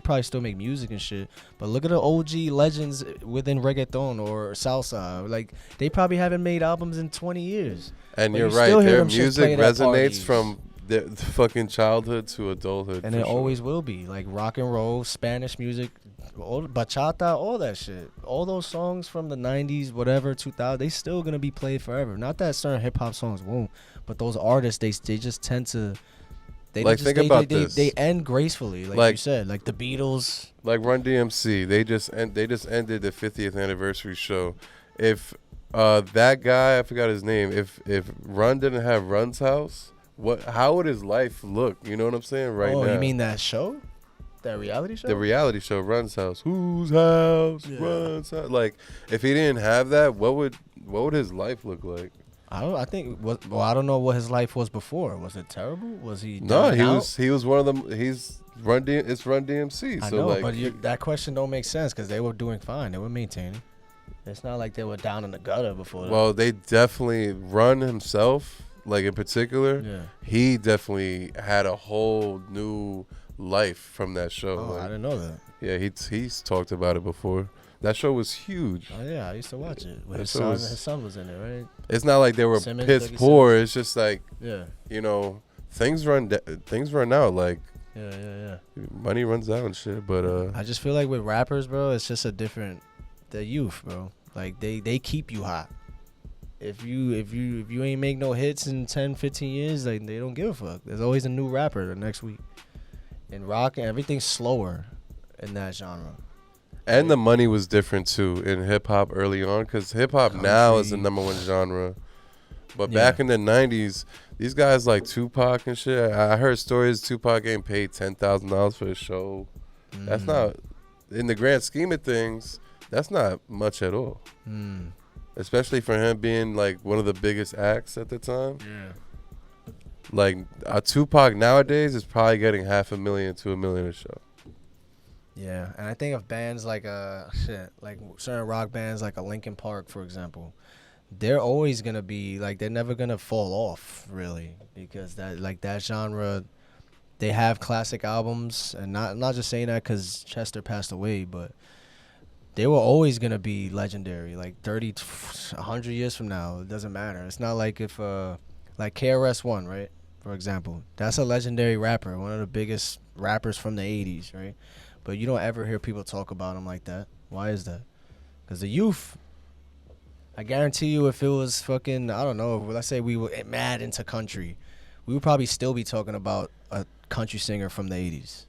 probably still make music and shit. But look at the OG legends within reggaeton or salsa. Like they probably haven't made albums in 20 years. and but you're you still right. hear Their them shit music played at resonates parties. from the fucking childhood to adulthood, And for it sure. always will be. Like rock and roll, Spanish music, bachata, all that shit. All those songs from the 90s, whatever, 2000, they still going to be played forever. Not that certain hip-hop songs won't, but those artists, they just tend to... They Like, just, think about they, this. They end gracefully, like you said. Like the Beatles. Like Run DMC, they just ended the 50th anniversary show. If that guy, I forgot his name, if Run didn't have Run's house, how would his life look? You know what I'm saying right now? Oh, you mean that show? That reality show? the reality show Run's house? Whose house? Yeah. Run's house? Like if he didn't have that, what would his life look like? I don't know what his life was before. Was it terrible? Was he No, down and out? he was one of them. It's Run DMC. I So know, like but that question don't make sense because they were doing fine. They were maintaining. It's not like they were down in the gutter before. well, they definitely Run himself, like in particular. yeah. He definitely had a whole new life from that show. Oh, I Like, didn't know that. yeah, he's talked about it before. That show was huge. Oh yeah, I used to watch it. With That his show son, was- his son was in it, right? It's not like they were Simmons, piss Dougie poor. It's just like Yeah, things run out. Like yeah. money runs out and shit. But I just feel like with rappers, bro, it's just the youth, bro. Like they keep you hot. If you ain't make no hits in 10, 15 years, like they don't give a fuck. There's always a new rapper the next week. In rock, everything's slower in that genre. and the money was different too in hip hop early on, because hip hop now is the Country. #1 genre. But Yeah. back in the '90s, these guys like Tupac and shit. I heard stories Tupac getting paid $10,000 for a show. That's not, in the grand scheme of things, that's not much at all. especially for him being like one of the biggest acts at the time. Yeah. Like a Tupac nowadays is probably getting $500,000 to $1 million a show. Yeah, and I think of bands like like certain rock bands like a Linkin Park, for example. They're always gonna be like they're never gonna fall off really because that genre, they have classic albums, and not just saying that because Chester passed away, but they were always gonna be legendary. Like 30, 100 years from now, it doesn't matter. It's not like if like KRS-One, right? For example, that's a legendary rapper, one of the biggest rappers from the '80s, right? But you don't ever hear people talk about him like that. Why is that? Because the youth, I guarantee you, if it was fucking, I don't know, let's say we were mad into country, we would probably still be talking about a country singer from the '80s.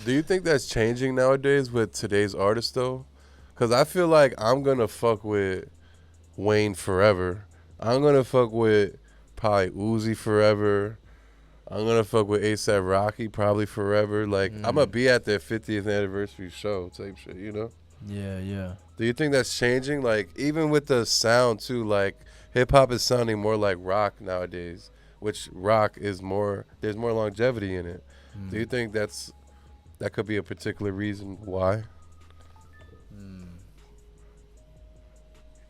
Do you think that's changing nowadays with today's artists though? Because I feel like I'm gonna fuck with Wayne forever. I'm gonna fuck with probably Uzi forever. I'm gonna fuck with A$AP Rocky probably forever. Like I'm gonna be at their 50th anniversary show type shit, you know? Yeah, yeah. Do you think that's changing? Like even with the sound too, like hip hop is sounding more like rock nowadays, which rock is more. There's more longevity in it. Do you think that could be a particular reason why?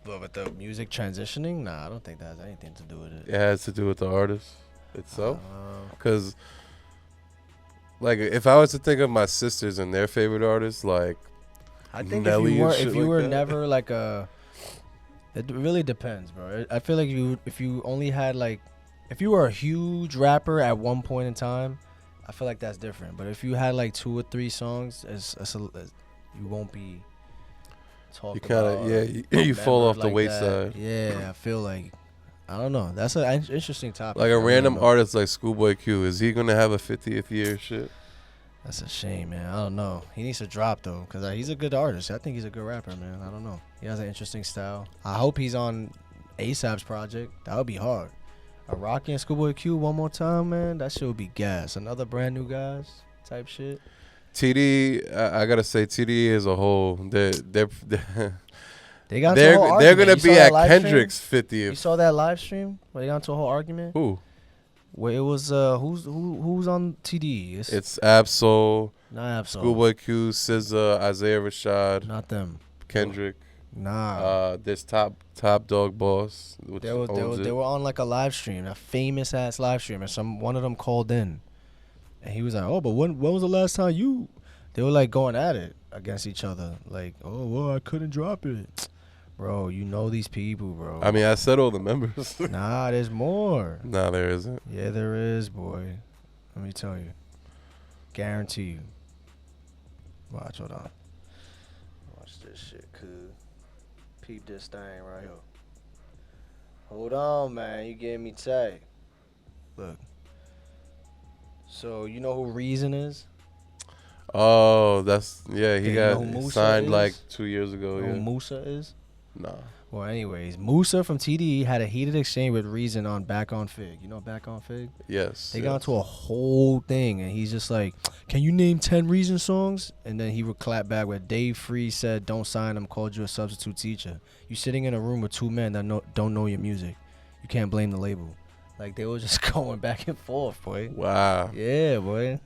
But with the music transitioning, nah, I don't think that has anything to do with it. It has to do with the artist itself. Because, like, if I was to think of my sisters and their favorite artists, like, I think Nelly if you were that. never like it really depends, bro. I feel like if you only had like, if you were a huge rapper at one point in time, I feel like that's different. But if you had like 2 or 3 songs, you won't be talking. You kind of you fall off the wayside. Yeah, I feel like, I don't know. That's an interesting topic. Like a random artist like Schoolboy Q, is he gonna have a 50th year shit? That's a shame, man. I don't know. He needs to drop though, cause he's a good artist. I think he's a good rapper, man. I don't know. He has an interesting style. I hope he's on ASAP's project. That would be hard. A Rocky and Schoolboy Q one more time, man. That shit would be gas. Another brand new guys type shit. TD, I gotta say, TD as a whole, they're they're gonna be at Kendrick's 50th. You saw that live stream where they got into a whole argument? Who? Where it was who's on TD? It's Absol, not Absol, Schoolboy Q, SZA, Isaiah Rashad, not them, Kendrick. Nah. This top dog boss. They were on like a live stream, a famous ass live stream, and one of them called in, and he was like, "Oh, but when was the last time you?" They were like going at it against each other, like, "Oh, well, I couldn't drop it." Bro, you know these people, bro. I mean, I said all the members. Nah, there's more. Nah, there isn't. Yeah, there is, boy. Let me tell you. Guarantee you. Watch, hold on. Watch this shit, cuz. Peep this thing right here. Hold on, man. You getting me tight. Look. So, you know who Reason is? Oh, he got signed is? like 2 years ago. You know yeah. who Musa is? Nah. Well, anyways, Musa from TDE had a heated exchange with Reason on Back on Fig. You know Back on Fig? Yes. They got into a whole thing, and he's just like, "Can you name 10 Reason songs?" And then he would clap back where Dave Free said, "Don't sign him, called you a substitute teacher. You sitting in a room with 2 men that don't know your music. You can't blame the label." Like, they were just going back and forth, boy. Wow. Yeah, boy.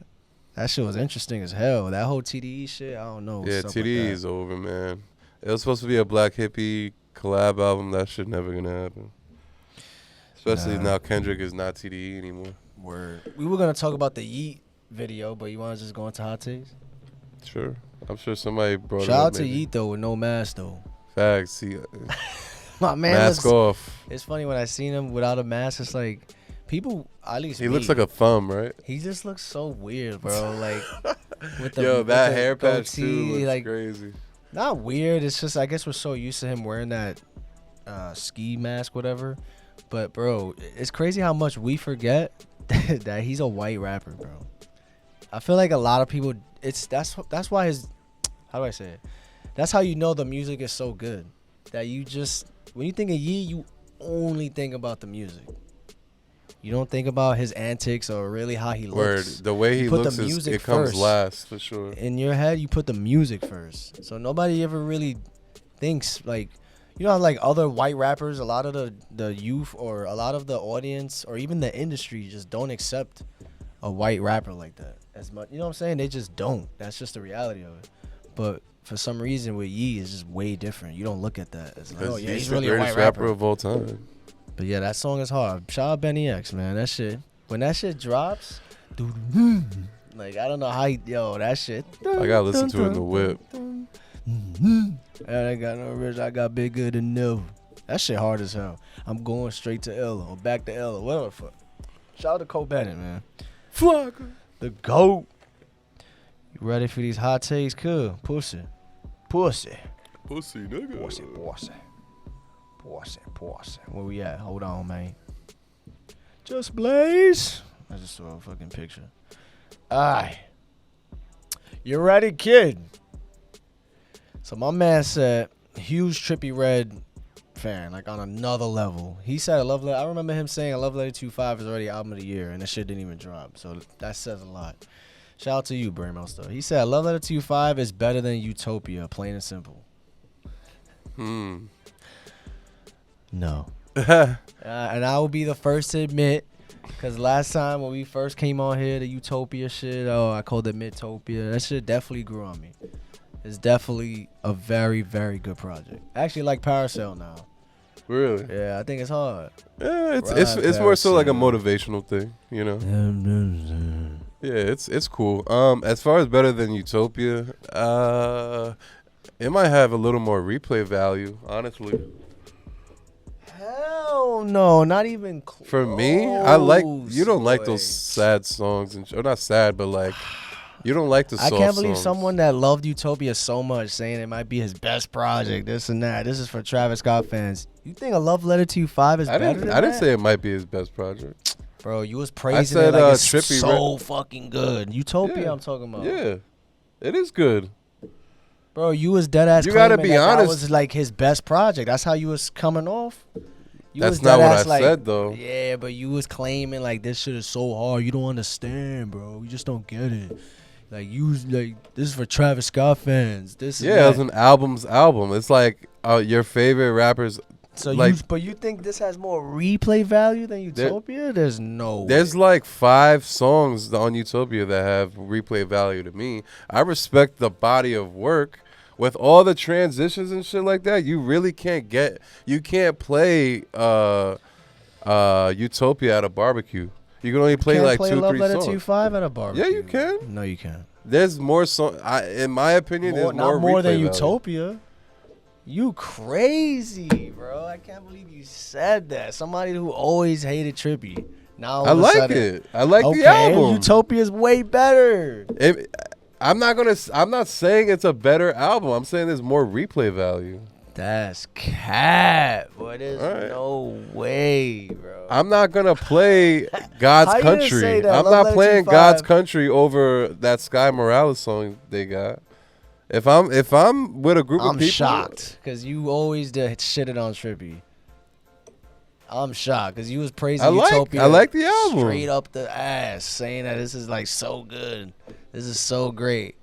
That shit was interesting as hell. That whole TDE shit, I don't know. Yeah, TDE is over, man. It was supposed to be a Black Hippie collab album. That shit never gonna happen. Especially now Kendrick is not TDE anymore. Word. We were gonna talk about the Yeat video, but you wanna just go into hot takes? Sure. I'm sure somebody brought it up. Shout out to Yeat though with no mask though. Facts. See, my man mask off. It's funny when I seen him without a mask. It's like people, at least he looks like a thumb, right? He just looks so weird, bro. Like with that hair patch too looks like crazy. Not weird. It's just I guess we're so used to him wearing that ski mask, whatever. But bro, it's crazy how much we forget that he's a white rapper, bro. I feel like a lot of people. That's why his. How do I say it? That's how you know the music is so good. That you just when you think of Yeat, you only think about the music. You don't think about his antics or really how he looks. Word. The way he looks, it comes last for sure. In your head, you put the music first. So nobody ever really thinks like, You know how, like, other white rappers, a lot of the youth or a lot of the audience or even the industry just don't accept a white rapper like that as much. You know what I'm saying? They just don't. That's just the reality of it. But for some reason with Yeat, it's just way different. You don't look at that as like, oh yeah, he's really a white rapper of all time. But yeah, that song is hard. Shout out Benny X, man. That shit, when that shit drops, like, I don't know how that shit. I gotta listen to it in the whip. And I got no rich, I got bigger than never. That shit hard as hell. I'm going straight to Ella or back to Ella, whatever the fuck. Shout out to Cole Bennett, man. Fuck. The GOAT. You ready for these hot takes? Cool. Pussy, nigga. Pussy. Where we at? Hold on, man. Just Blaze. I just saw a fucking picture. Alright. You ready, kid? So my man said, huge Trippy Red fan, like on another level. He said, I remember him saying, "A Love Letter 2.5 is already album of the year," and that shit didn't even drop. So that says a lot. Shout out to you, Bramos, though. He said, "A Love Letter 2.5 is better than Utopia, plain and simple." No. And I will be the first to admit, because last time when we first came on here, the Utopia shit, I called it Midtopia. That shit definitely grew on me. It's definitely a very, very good project. I actually like Paracel now. Really? Yeah, I think it's hard. Yeah, it's more so like a motivational thing, you know. Yeah, it's cool. As far as better than Utopia, it might have a little more replay value, honestly. Hell no, not even close. For me, I like you don't like those sad songs or not sad, but like you don't like the soft songs. I can't believe someone that loved Utopia so much saying it might be his best project, this and that. This is for Travis Scott fans. You think A Love Letter 2.5 is better than that? I didn't say it might be his best project. Bro, you was praising it like it's Trippy so fucking good. Utopia, I'm talking about. Yeah, it is good. Bro, you was dead ass. You gotta be honest. That was like his best project. That's how you was coming off. That's not what I said though. Yeah, but you was claiming like this shit is so hard. You don't understand, bro. You just don't get it. Like this is for Travis Scott fans. This is it's an album. It's like your favorite rappers. So like, but you think this has more replay value than Utopia? There's no. There's like 5 songs on Utopia that have replay value to me. I respect the body of work. With all the transitions and shit like that, you really can't play Utopia at a barbecue. You can only play like 2-3 songs. Love Letter 2.5 at a barbecue. Yeah, you can. No, you can't. There's more songs. In my opinion, there's more. Not more than value. Utopia. You crazy, bro. I can't believe you said that. Somebody who always hated Trippy. Now I like it. I like the album. Utopia's way better. I'm not saying it's a better album. I'm saying there's more replay value. That's cap. Boy, there's no way, bro. I'm not gonna play God's Country. I'm not playing God's Country over that Sky Morales song they got. If I'm with a group of people, I'm shocked because you always did shitted on Trippy. I'm shocked because you was praising Utopia. I like the album straight up the ass, saying that this is like so good. This is so great.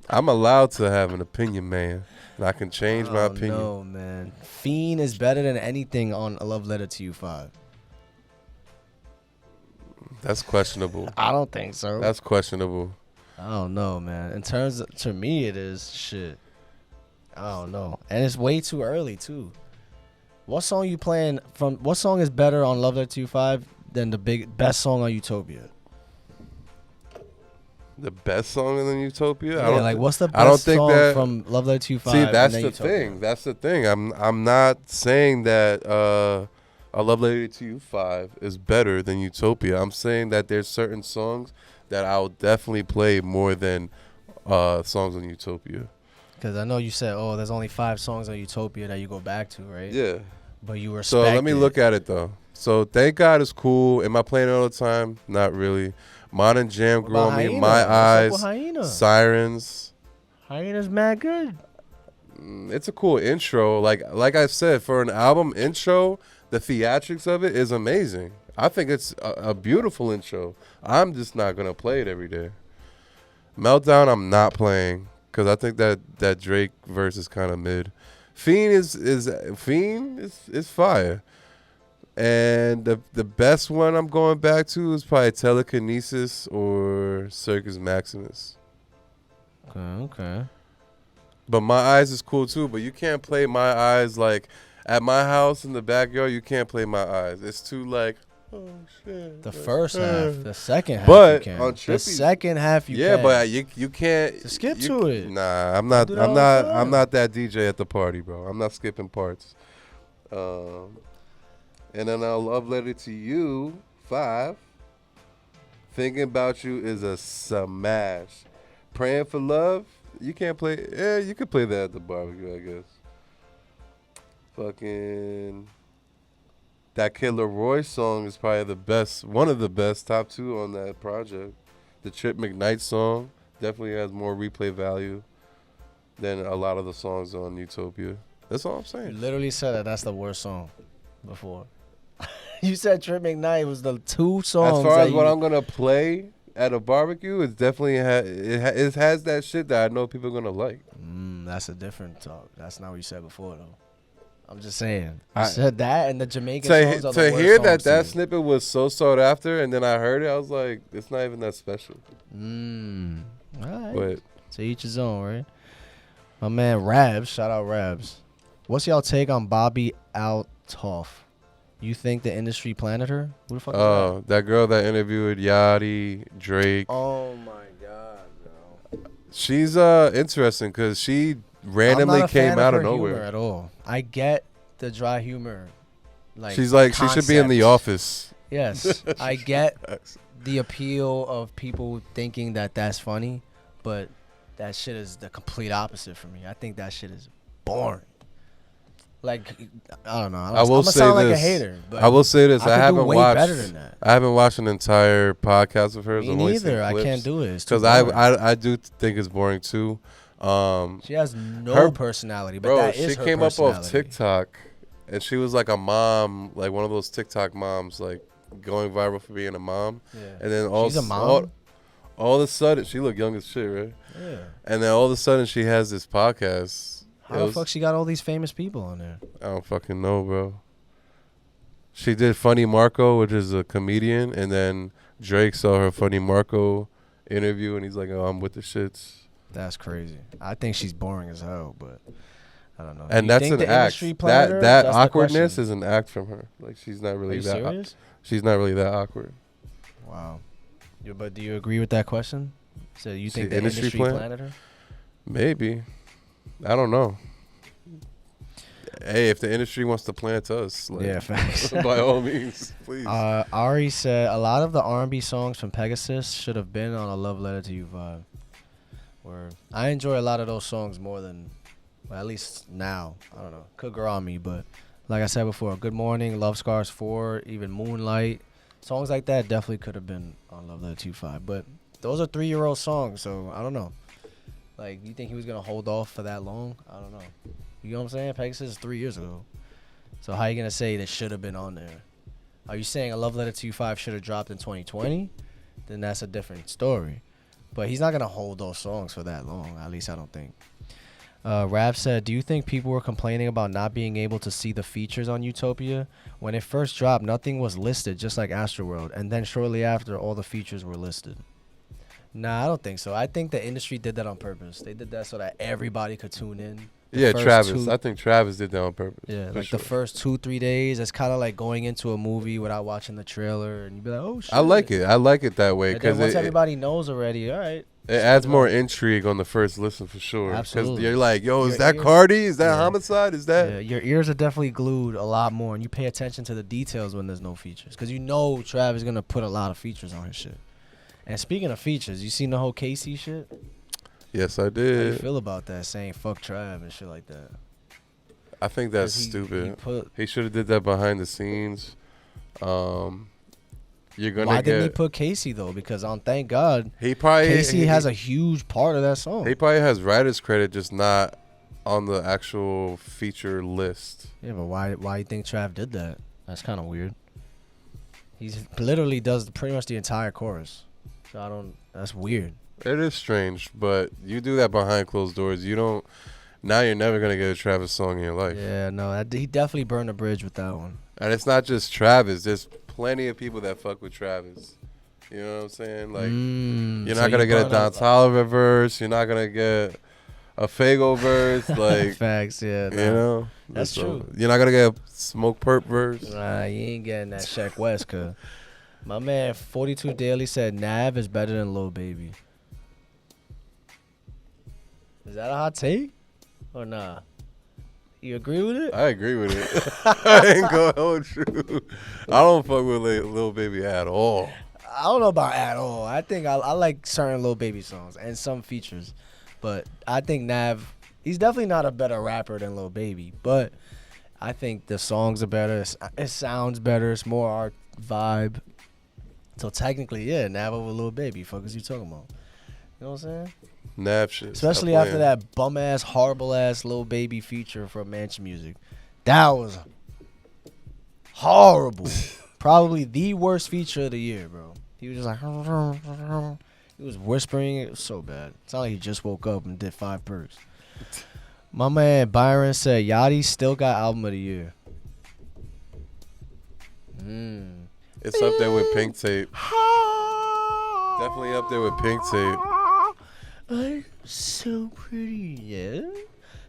I'm allowed to have an opinion, man. And I can change my opinion. No, man. Fiend is better than anything on A Love Letter to You 5. That's questionable. I don't think so. That's questionable. I don't know, man. In terms of, to me, it is shit. I don't know. And it's way too early, too. What song you playing from? What song is better on Love Letter 2.5 than the best song on Utopia? The best song in Utopia? Yeah, like what's the best song from Love Letter 2.5? See, that's the thing. That's the thing. I'm not saying that A Love Letter to You 5 is better than Utopia. I'm saying that there's certain songs that I'll definitely play more than songs on Utopia. Because I know you said, there's only 5 songs on Utopia that you go back to, right? Yeah. But you respect So let me look at it, though. So Thank God is cool. Am I playing it all the time? Not really. Modern Jam grew on me. My Eyes. Sirens. Hyena's mad good. It's a cool intro. Like I said, for an album intro, the theatrics of it is amazing. I think it's a beautiful intro. I'm just not going to play it every day. Meltdown, I'm not playing because I think that Drake verse is kind of mid. Fiend is fire. And the best one I'm going back to is probably Telekinesis or Circus Maximus. Okay. But My Eyes is cool too, but you can't play My Eyes like at my house in the backyard. You can't play My Eyes. It's too like, oh shit. The first half, the second half, but you can. on The second half, you can. Yeah, but you can't Just skip to it. Nah, I'm not that DJ at the party, bro. I'm not skipping parts. And then I'll Love Letter to You 5. Thinking About You is a smash. Praying for Love. You can't play. Yeah, you could play that at the barbecue, I guess. Fucking that Kid Leroy song is probably the best, one of the best, top 2 on that project. The Trip McKnight song definitely has more replay value than a lot of the songs on Utopia. That's all I'm saying. You literally said that's the worst song before. You said Trip McKnight was the 2 songs. As far as what I'm gonna play at a barbecue, it's definitely it has that shit that I know people are gonna like. That's a different talk. That's not what you said before, though. I'm just saying. I said that, and the Jamaican songs are the to worst hear songs that snippet was so sought after, and then I heard it, I was like, it's not even that special. All right. But to each his own, right? My man Rabs, shout out Rabs. What's y'all take on Bobby ALLTY? You think the industry planted her? Who the fuck is that girl that interviewed Yachty, Drake. Oh my god, bro. She's interesting because she randomly came out of nowhere at all. I get the dry humor. She's like concept. She should be in The Office. Yes, I get the appeal of people thinking that that's funny, but that shit is the complete opposite for me. I think that shit is boring. Like, I don't know. I will say sound this. like a hater, but I will say this. I haven't watched. Better than that. I haven't watched an entire podcast of hers. Me neither. I can't do it because I do think it's boring too. She has no personality, but that is her personality. She came up off TikTok, and she was like a mom, like one of those TikTok moms, like going viral for being a mom. Yeah. And then she's a mom. All of a sudden, she looked young as shit, right? Yeah. And then all of a sudden, she has this podcast. How the fuck she got all these famous people on there? I don't fucking know, bro. She did Funny Marco, which is a comedian, and then Drake saw her Funny Marco interview, and he's like, "Oh, I'm with the shits." That's crazy. I think she's boring as hell, but I don't know. And that's an act. That awkwardness is an act from her. Like she's not really that. Serious? She's not really that awkward. Wow. But do you agree with that question? So you think the industry planted her? Maybe. I don't know. Hey, if the industry wants to plant us, like, yeah, facts. by all means, please. Ari said a lot of the R&B songs from Pegasus should have been on a Love Letter to You vibe. Where I enjoy a lot of those songs more than, well, at least now. I don't know. Could grow on me, but like I said before, Good Morning, Love Scars 4, even Moonlight, songs like that definitely could have been on Love Letter to You 5. But those are 3-year-old songs, so I don't know. Like, you think he was going to hold off for that long? I don't know. You know what I'm saying? Pegasus is 3 years ago. So how are you going to say that should have been on there? Are you saying a Love Letter to You 5 should have dropped in 2020? Then that's a different story. But he's not going to hold those songs for that long. At least I don't think. Rav said, do you think people were complaining about not being able to see the features on Utopia? When it first dropped, nothing was listed, just like Astroworld. And then shortly after, all the features were listed. Nah, I don't think so. I think the industry did that on purpose. They did that so that everybody could tune in. Yeah, Travis. I think Travis did that on purpose. Yeah, like the first 2-3 days, it's kind of like going into a movie without watching the trailer, and you'd be like, "Oh shit!" I like it. I like it that way because once everybody knows already, all right. It adds more intrigue on the first listen for sure. Absolutely. Because you're like, "Yo, is that Cardi? Is that Homicide? Is that?" Yeah, your ears are definitely glued a lot more, and you pay attention to the details when there's no features, because you know Trav is gonna put a lot of features on his shit. And speaking of features, you seen the whole Casey shit? Yes, I did. How you feel about that, saying fuck Trav and shit like that? I think that's stupid. He should have did that behind the scenes. You're gonna. Why didn't he put Casey though? Because on Thank God, Casey has a huge part of that song. He probably has writer's credit, just not on the actual feature list. Yeah, but why you think Trav did that? That's kind of weird. He literally does pretty much the entire chorus. So that's weird. It is strange, but you do that behind closed doors. You don't. now you're never gonna get a Travis song in your life. Yeah, no, he definitely burned the bridge with that one. And it's not just Travis. There's plenty of people that fuck with Travis. You know what I'm saying? Like, you're not gonna get a Don Toliver verse. You're not gonna get a Fago verse. Like, facts, yeah. You know, that's true. You're not gonna get a Smoke Perp verse. Nah, you ain't getting that Sheck West, cause my man 42 Daily said Nav is better than Lil Baby. Is that a hot take or nah? You agree with it? I agree with it. I ain't gonna hold you. I don't fuck with Lil Baby at all. I don't know about at all. I think I like certain Lil Baby songs and some features, but I think Nav, he's definitely not a better rapper than Lil Baby, but I think the songs are better. It sounds better. It's more our vibe. So technically, yeah, Nav over Lil Baby. Fuck is you talking about? You know what I'm saying? Nav shit. Especially after that bum ass, horrible ass Lil Baby feature from Mansion Music. That was horrible. Probably the worst feature of the year, bro. He was just like, he was whispering. It was so bad. It's not like he just woke up and did 5 perks. My man Byron said Yachty still got album of the year. It's up there with Pink Tape. Definitely up there with Pink Tape. I'm so pretty, yeah.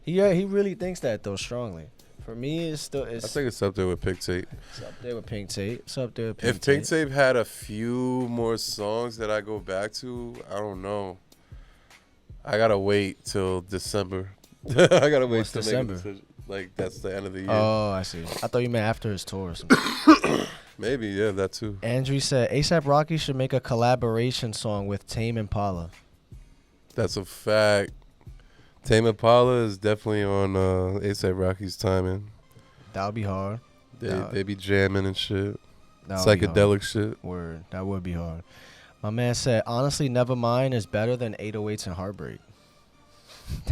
He really thinks that though strongly. For me, it's still. I think it's up there with Pink Tape. It's up there with Pink Tape. It's up there with Pink If Pink Tape had a few more songs that I go back to, I don't know. I gotta wait till December. I gotta wait till December. Like that's the end of the year. Oh, I see. I thought you meant after his tour or something. Maybe, yeah, that too. Andrew said ASAP Rocky should make a collaboration song with Tame Impala. That's a fact. Tame Impala is definitely on ASAP Rocky's timing. That would be hard. They be jamming and shit. Psychedelic shit. Word. That would be hard. My man said, honestly, Nevermind is better than 808s and Heartbreak.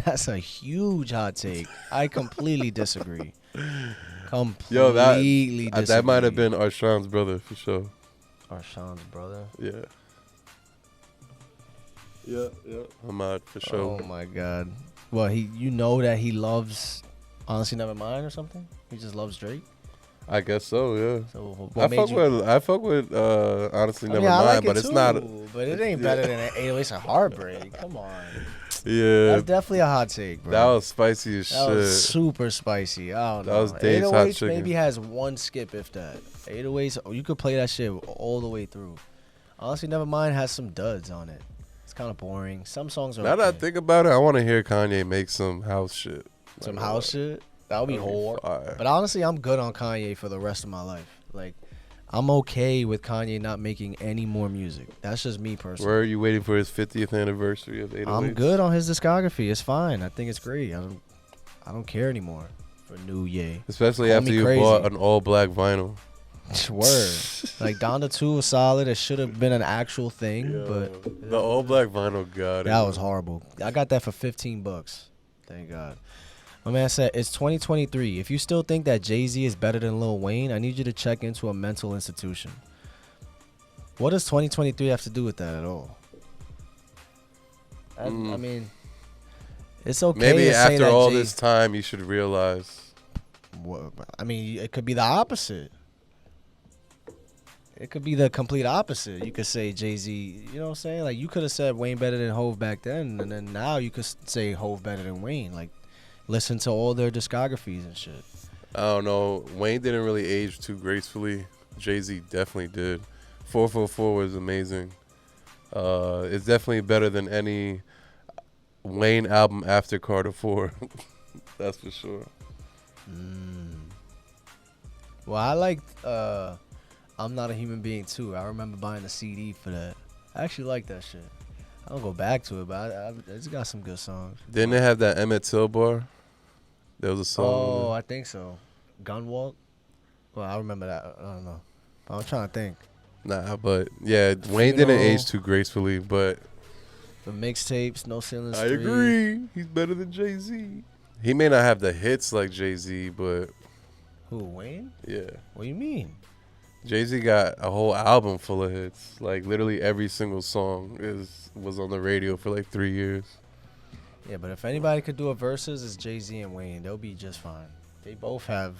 That's a huge hot take. I completely disagree. Disagree. That might have been Arshawn's brother for sure. Arshawn's brother? Yeah. Yeah. Ahmad for sure. Oh my God. Well, you know that he loves Honestly Nevermind or something? He just loves Drake? I guess so, yeah. So I fuck with Honestly Nevermind, like but it's too, not. But it ain't better than 808s and Heartbreak. Come on. Yeah. That's definitely a hot take, bro. That was spicy as shit. That was super spicy. I don't know. That was Dave's hot chicken. Maybe has one skip, if that. 808s, you could play that shit all the way through. Honestly Nevermind has some duds on it. It's kind of boring. Some songs are Now that I think about it, I want to hear Kanye make some house shit. Some house shit? That would be hard. But honestly, I'm good on Kanye for the rest of my life. Like, I'm okay with Kanye not making any more music. That's just me personally. Where are you waiting for his 50th anniversary of 808s? I'm good on his discography. It's fine. I think it's great. I don't care anymore for new Ye. Especially after you bought an all-black vinyl. Word. Like, Donda 2 was solid. It should have been an actual thing, but... The all-black vinyl, God. That was horrible. I got that for $15. Thank God. My man said, it's 2023. If you still think that Jay-Z is better than Lil Wayne, I need you to check into a mental institution. What does 2023 have to do with that at all? I mean, it's okay maybe to say after that all this time, you should realize. I mean, it could be the opposite. It could be the complete opposite. You could say Jay-Z, you know what I'm saying? Like, you could have said Wayne better than Hove back then, and then now you could say Hove better than Wayne. Like, listen to all their discographies and shit. I don't know. Wayne didn't really age too gracefully. Jay-Z definitely did. 444 was amazing. It's definitely better than any Wayne album after Carter 4. That's for sure. Well, I liked I'm Not a Human Being too. I remember buying the CD for that. I actually like that shit. I don't go back to it, but it's got some good songs. Didn't it have that Emmett Till bar? There was a song. Oh, I think so. Gunwalk? Well, I remember that. I don't know. I'm trying to think. Nah, but yeah, Wayne didn't age too gracefully, but the mixtapes, No Ceilings. I agree. He's better than Jay-Z. He may not have the hits like Jay-Z, but who, Wayne? Yeah. What do you mean? Jay-Z got a whole album full of hits. Like literally every single song was on the radio for like 3 years. Yeah, but if anybody could do a versus, it's Jay-Z and Wayne. They'll be just fine. They both have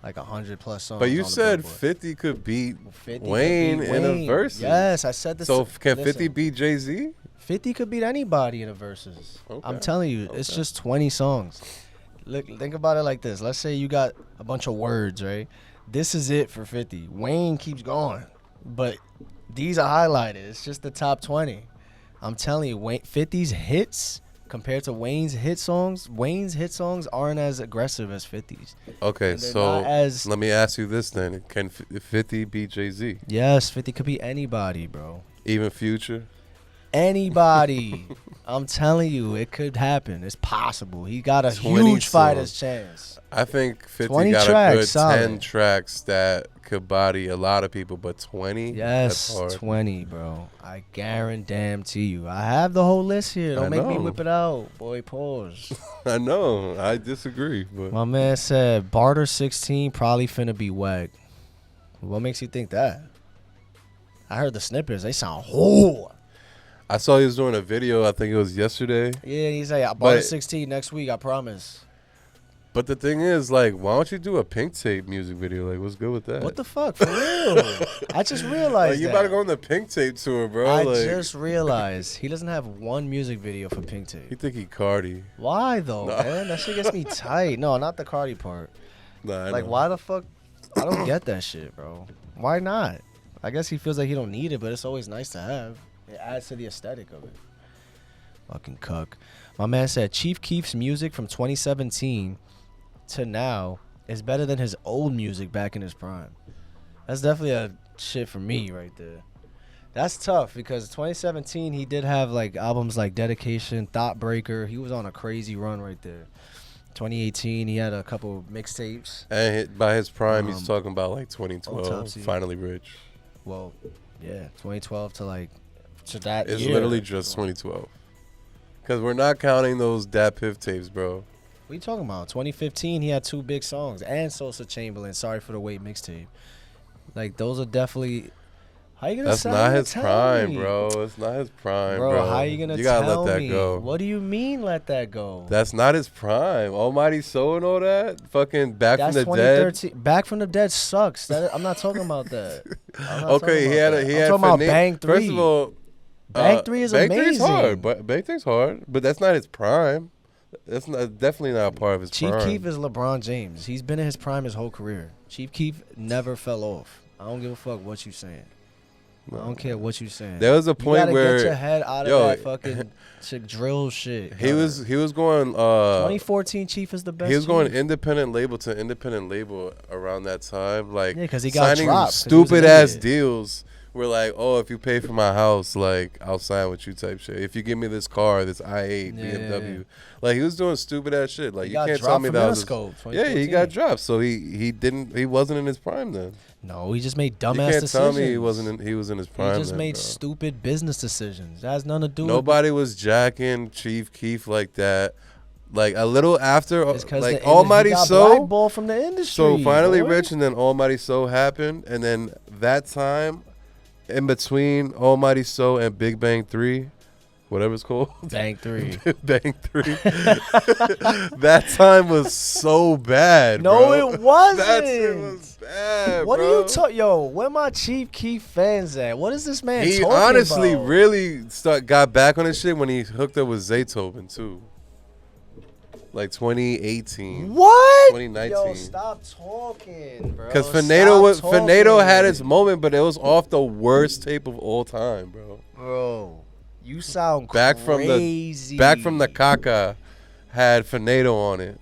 like 100+ songs. But you on said the Billboard. 50 could beat 50 Wayne could beat in a Wayne. versus. Yes, I said this. So can listen, 50 beat Jay-Z? 50 could beat anybody in a versus. Okay. I'm telling you, it's just 20 songs. Look, think about it like this. Let's say you got a bunch of words, right? This is it for 50. Wayne keeps going, but these are highlighted. It's just the top 20. I'm telling you, 50's hits compared to Wayne's hit songs aren't as aggressive as 50's. Okay, so let me ask you this then. Can 50 beat Jay-Z? Yes, 50 could beat anybody, bro. Even Future? Anybody. I'm telling you, it could happen. It's possible. He got a huge fighter's chance. I think 50 20 got tracks, a good solid. 10 tracks that could body a lot of people, but 20? Yes, that's hard. 20, bro. I guarantee you. I have the whole list here. Don't make me whip it out. Boy, pause. I know. I disagree. But My man said Barter 16 probably finna be whack. What makes you think that? I heard the snippets. They sound whole. I saw he was doing a video, I think it was yesterday. Yeah, he's like, Barter 16 next week, I promise. But the thing is, like, why don't you do a Pink Tape music video? Like, what's good with that? What the fuck, for real? I just realized you about to go on the Pink Tape tour, bro. I just realized he doesn't have one music video for Pink Tape. You think he Cardi? Why, though, man? That shit gets me tight. No, not the Cardi part. Nah, like, why the fuck? I don't get that shit, bro. Why not? I guess he feels like he don't need it, but it's always nice to have. It adds to the aesthetic of it. Fucking cuck. My man said Chief Keef's music from 2017 to now is better than his old music back in his prime. That's definitely a shit for me right there. That's tough because 2017 he did have like albums like Dedication, Thought Breaker. He was on a crazy run right there. 2018 he had a couple mixtapes. And by his prime he's talking about like 2012, Autopsy. Finally Rich. Well, yeah, 2012 to like to that It's year. literally just 2012. Because we're not counting those Dat Piff tapes, bro. What are you talking about? 2015, he had 2 big songs. And Sosa Chamberlain, Sorry for the Wait mixtape. Like, those are definitely... How you gonna That's not his prime, bro. It's not his prime, bro. How you gonna You gotta tell let that me? go. What do you mean let that go? That's not his prime. Almighty Soul and all that? Fucking Back from the Dead? Back from the Dead sucks. I'm not talking about that. Okay, he had I'm talking about Bang 3. First of all... Bang 3 is amazing. Bang 3 is hard. Bang 3 is hard, but that's not his prime. That's definitely not a part of his prime. Chief Keef is LeBron James. He's been in his prime his whole career. Chief Keef never fell off. I don't give a fuck what you saying. I don't care what you saying. There was a point where get your head out of that fucking drill shit. He was going 2014 Chief is the best. He was going independent label to independent label around that time, like because he got signing dropped, stupid ass deals. We're like, oh, if you pay for my house, like I'll sign with you type shit. If you give me this car, this i8 BMW, like he was doing stupid ass shit. Like you can't tell me that was he got dropped. So he wasn't in his prime then. No, he just made dumbass decisions. You can't tell me he was in his prime. He just then, made bro. stupid business decisions. That has nothing to do with Nobody was jacking Chief Keef like that. Like a little after, like Almighty Soul from the industry. So Finally Rich and then Almighty Soul happened, and then that time in between Almighty Soul and Big Bang 3, whatever it's called. Bang 3. Bang 3. That time was so bad, no, bro. it wasn't. That shit was bad, what bro. are you talking? Yo, where my Chief Keef fans at? What is this man He talking honestly about? really got back on his shit when he hooked up with Zaytoven, too. Like 2018. What? 2019. Yo, stop talking, bro. Because Finado had his moment, but it was off the worst tape of all time, bro. Bro, you sound back crazy. Back from the Caca had Finado on it.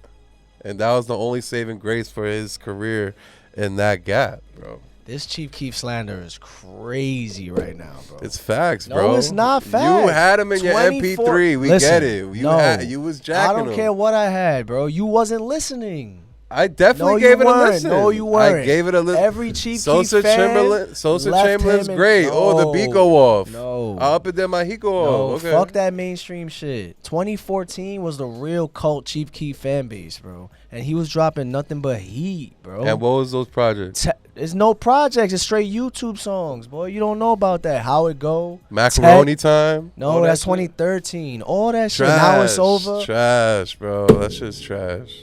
And that was the only saving grace for his career in that gap, bro. This Chief Keef slander is crazy right now, bro. It's facts, bro. No, it's not facts. You had him in your MP3. We get it. You was jacking him. I don't care what I had, bro. You wasn't listening. I definitely gave it a listen. No, you weren't. I gave it a listen. Every Chief Keef fan Sosa Chamberlain's great. The beat go off. No. Up and then my heat go off. Okay. Fuck that mainstream shit. 2014 was the real cult Chief Keef fan base, bro. and he was dropping nothing but heat, bro. And what was those projects? It's no projects. It's straight YouTube songs, boy. You don't know about that. How It Go. Macaroni Time. No, that's 2013. All that shit. Now It's Over. Trash, bro. That's just trash.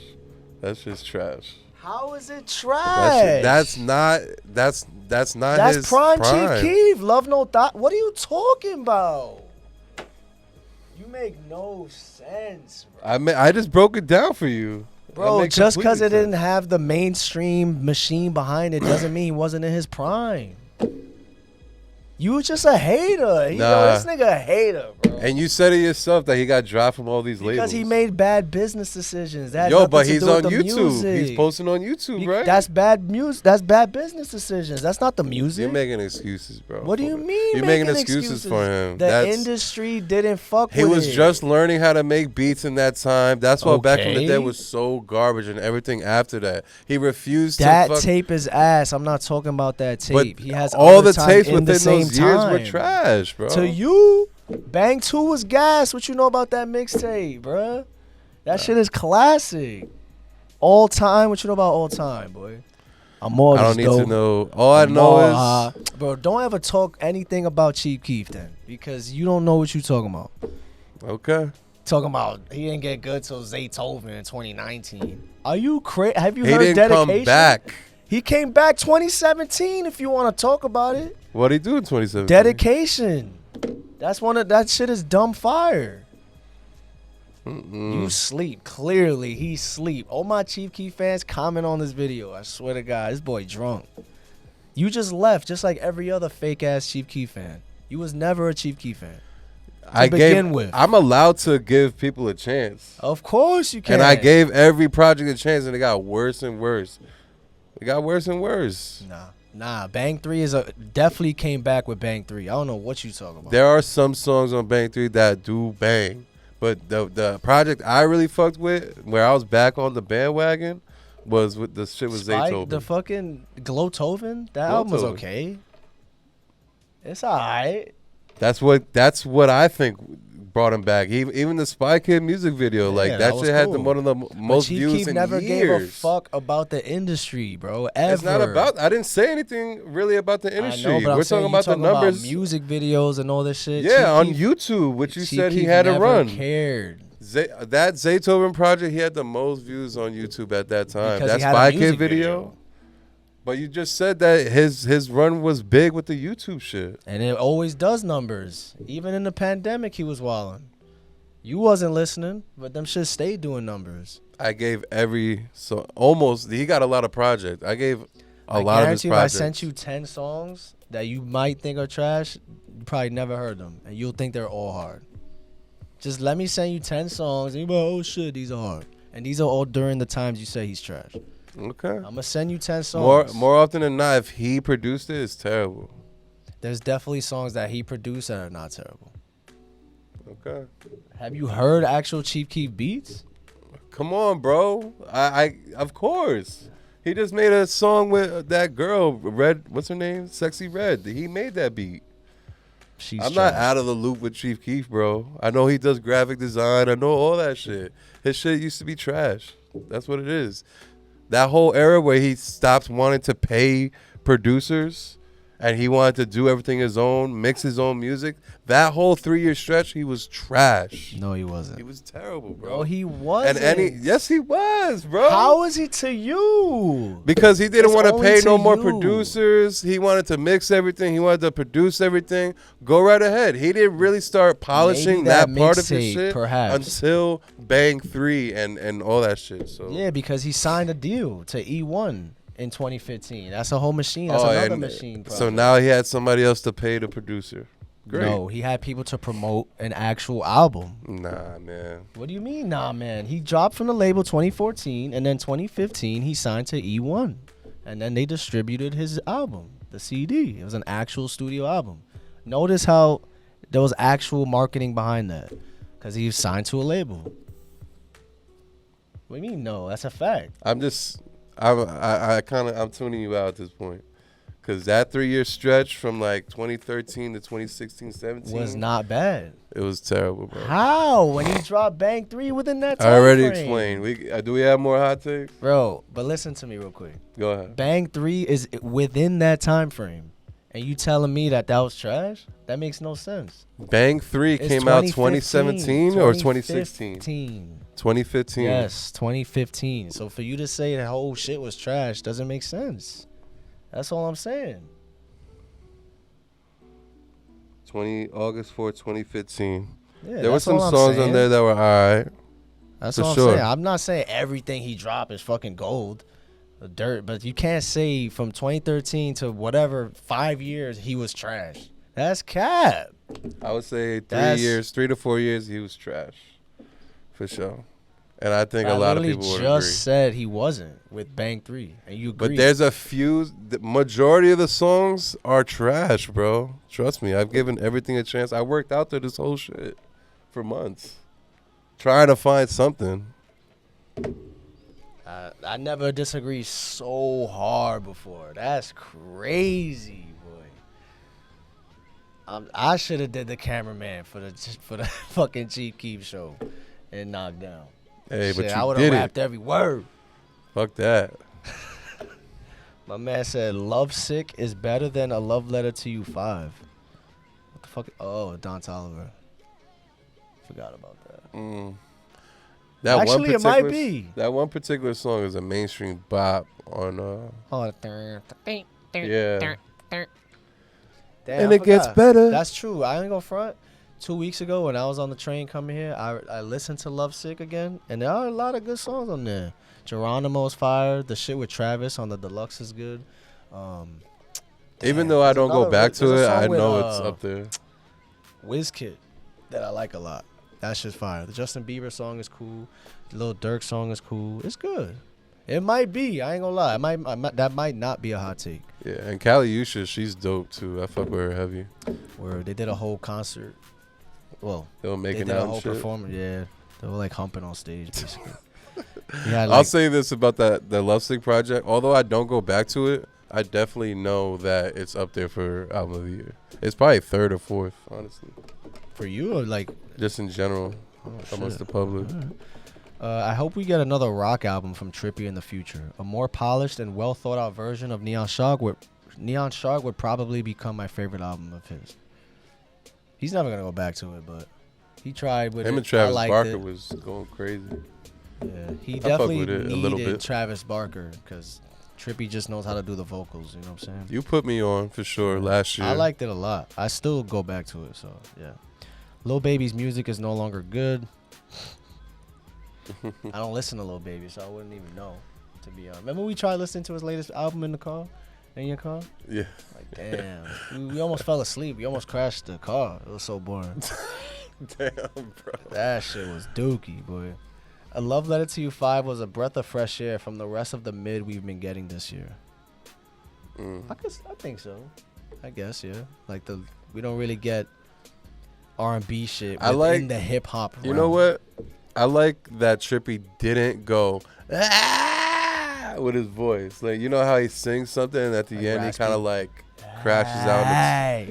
That's just trash. How is it trash? That's not his prime Chief Keef. Love No Thought. What are you talking about? You make no sense, bro. I just broke it down for you. Bro, just because it didn't have the mainstream machine behind it doesn't mean he wasn't in his prime. You was just a hater. This nigga a hater, bro. And you said it yourself that he got dropped from all these labels. Because he made bad business decisions. But he's on YouTube. He's posting on YouTube, right? That's bad music. That's bad business decisions. That's not the music. You're making excuses, bro. What do you mean? You're making excuses for him. The industry didn't fuck with it. He was just learning how to make beats in that time. That's why back in the day was so garbage and everything after that. He refused that tape is ass. I'm not talking about that tape. But he has all the tapes within those years were trash, bro. To you, Bang 2 was gas. What you know about that mixtape, bro? That shit is classic. All time. What you know about all time, boy? I don't need to know. All I know is, bro, don't ever talk anything about Chief Keef then, because you don't know what you talking about. Okay. Talking about he didn't get good till Zaytoven in 2019. Are you crazy? Have you heard Dedication? He didn't come back. He came back 2017. If you want to talk about it. What'd he do in 2017? Dedication. That shit is dumb fire. You sleep. Clearly, he sleep. All my Chief Keef fans comment on this video. I swear to God, this boy drunk. You just left, just like every other fake ass Chief Keef fan. You was never a Chief Keef fan. I'm allowed to give people a chance. Of course you can. And I gave every project a chance, and it got worse and worse. It got worse and worse. Nah. Bang 3 definitely came back with Bang 3. I don't know what you talking about. There are some songs on Bang 3 that do bang. But the project I really fucked with, where I was back on the bandwagon, was with the shit with Zaytoven. The fucking Glotoven? That album was okay. It's alright. That's what I think brought him back. Even the Spy Kid music video, that shit had one of the most views in years. Chief Keef never gave a fuck about the industry, bro. Ever. It's not about. I didn't say anything really about the industry. I know, We're talking about the numbers, about music videos and all this shit. Yeah, on YouTube, which you said he had to run. Cared. That Zaytoven project, he had the most views on YouTube at that time. That Spy Kid video. But you just said that his run was big with the YouTube shit. And it always does numbers. Even in the pandemic, he was wilding. You wasn't listening, but them shit stayed doing numbers. I gave he got a lot of projects. I gave a lot of his projects. If I sent you 10 songs that you might think are trash, you probably never heard them. And you'll think they're all hard. Just let me send you 10 songs and you'll be like, oh shit, these are hard. And these are all during the times you say he's trash. Okay. I'm gonna send you 10 songs. More often than not, if he produced it, it's terrible. There's definitely songs that he produced that are not terrible. Okay. Have you heard actual Chief Keef beats? Come on, bro. I of course. He just made a song with that girl, Red. What's her name? Sexy Red. He made that beat. I'm not out of the loop with Chief Keef, bro. I know he does graphic design. I know all that shit. His shit used to be trash. That's what it is. That whole era where he stopped wanting to pay producers and he wanted to do everything his own, mix his own music. That whole 3-year stretch, he was trash. No, he wasn't. He was terrible, bro. Bro, he wasn't. Yes, he was, bro. How is he to you? Because he didn't want to pay no more producers. He wanted to mix everything. He wanted to produce everything. Go right ahead. He didn't really start polishing that part of his shit until Bang 3 and all that shit. So yeah, because he signed a deal to E1. In 2015. That's a whole machine. That's another machine project. So now he had somebody else to pay the producer. Great. No, he had people to promote an actual album. Nah, man. What do you mean, nah, man? He dropped from the label 2014, and then 2015 he signed to E1. And then they distributed his album, the CD. It was an actual studio album. Notice how there was actual marketing behind that. Because he was signed to a label. What do you mean, no? That's a fact. I'm tuning you out at this point, Because that 3-year stretch from like 2013 to 2016, 17 was not bad. It was terrible, bro. How? When he dropped Bang 3 within that time I already frame. explained. Do we have more hot takes? Bro, but listen to me real quick. Go ahead. Bang 3 is within that time frame. And you telling me that was trash? That makes no sense. Bang 3 came out 2017 or 2016? 2015. Yes, 2015. So for you to say that whole shit was trash doesn't make sense. That's all I'm saying. August 4, 2015. Yeah, there were some songs on there that were alright. That's all I'm saying. I'm not saying everything he dropped is fucking gold, or dirt, but you can't say from 2013 to whatever 5 years he was trash. That's cap. I would say 3 to 4 years he was trash, for sure. And I think a lot of people would agree. I just said he wasn't with Bang 3, and you agree. But there's a few. The majority of the songs are trash, bro. Trust me. I've given everything a chance. I worked out through this whole shit for months, trying to find something. I never disagreed so hard before. That's crazy, boy. I should have did the cameraman for the fucking Chief Keef show and knocked down. Hey, shit, but I you would did have rapped every word. Fuck that. My man said, "Love Sick is better than A Love Letter to You 5." What the fuck? Oh, Don Toliver. Forgot about that. Actually, it might be. That one particular song is a mainstream bop on. Yeah. Damn, and it gets better. That's true. I ain't gonna front. 2 weeks ago when I was on the train coming here, I listened to Love Sick again, and there are a lot of good songs on there. Geronimo's fire. The shit with Travis on the deluxe is good. Even though I don't go back to it, I know it's up there. WizKid that I like a lot. That shit's fire. The Justin Bieber song is cool. The Lil Durk song is cool. It's good. It might be. I ain't gonna lie. That might not be a hot take. Yeah, and Kali Uchis, she's dope too. I fuck with her heavy. Where they did a whole concert. Well, they were making did a whole shit. performance. Yeah, they were like humping on stage basically. I'll say this about the Love Sick project. Although I don't go back to it, I definitely know that it's up there for album of the year. It's probably 3rd or 4th, honestly. For you or like just in general, amongst the public. I hope we get another rock album from Trippie in the future. A more polished and well thought out version of Neon Shark would probably become my favorite album of his. He's never gonna go back to it, but he tried with him and Travis Barker was going crazy. Yeah, he definitely needed Travis Barker because Trippie just knows how to do the vocals. You know what I'm saying? You put me on for sure last year. I liked it a lot. I still go back to it. So yeah, Lil Baby's music is no longer good. I don't listen to Lil Baby, so I wouldn't even know. To be honest, remember we tried listening to his latest album in the car. In your car? Yeah. Like, damn. We almost fell asleep. We almost crashed the car. It was so boring. Damn, bro. That shit was dookie, boy. A Love Letter to You 5 was a breath of fresh air from the rest of the mid we've been getting this year. I think so. I guess, yeah. Like, we don't really get R&B shit within the hip-hop realm. You know what? I like that Trippie didn't go, with his voice. Like, you know how he sings something and at the end raspy. He kind of like crashes out.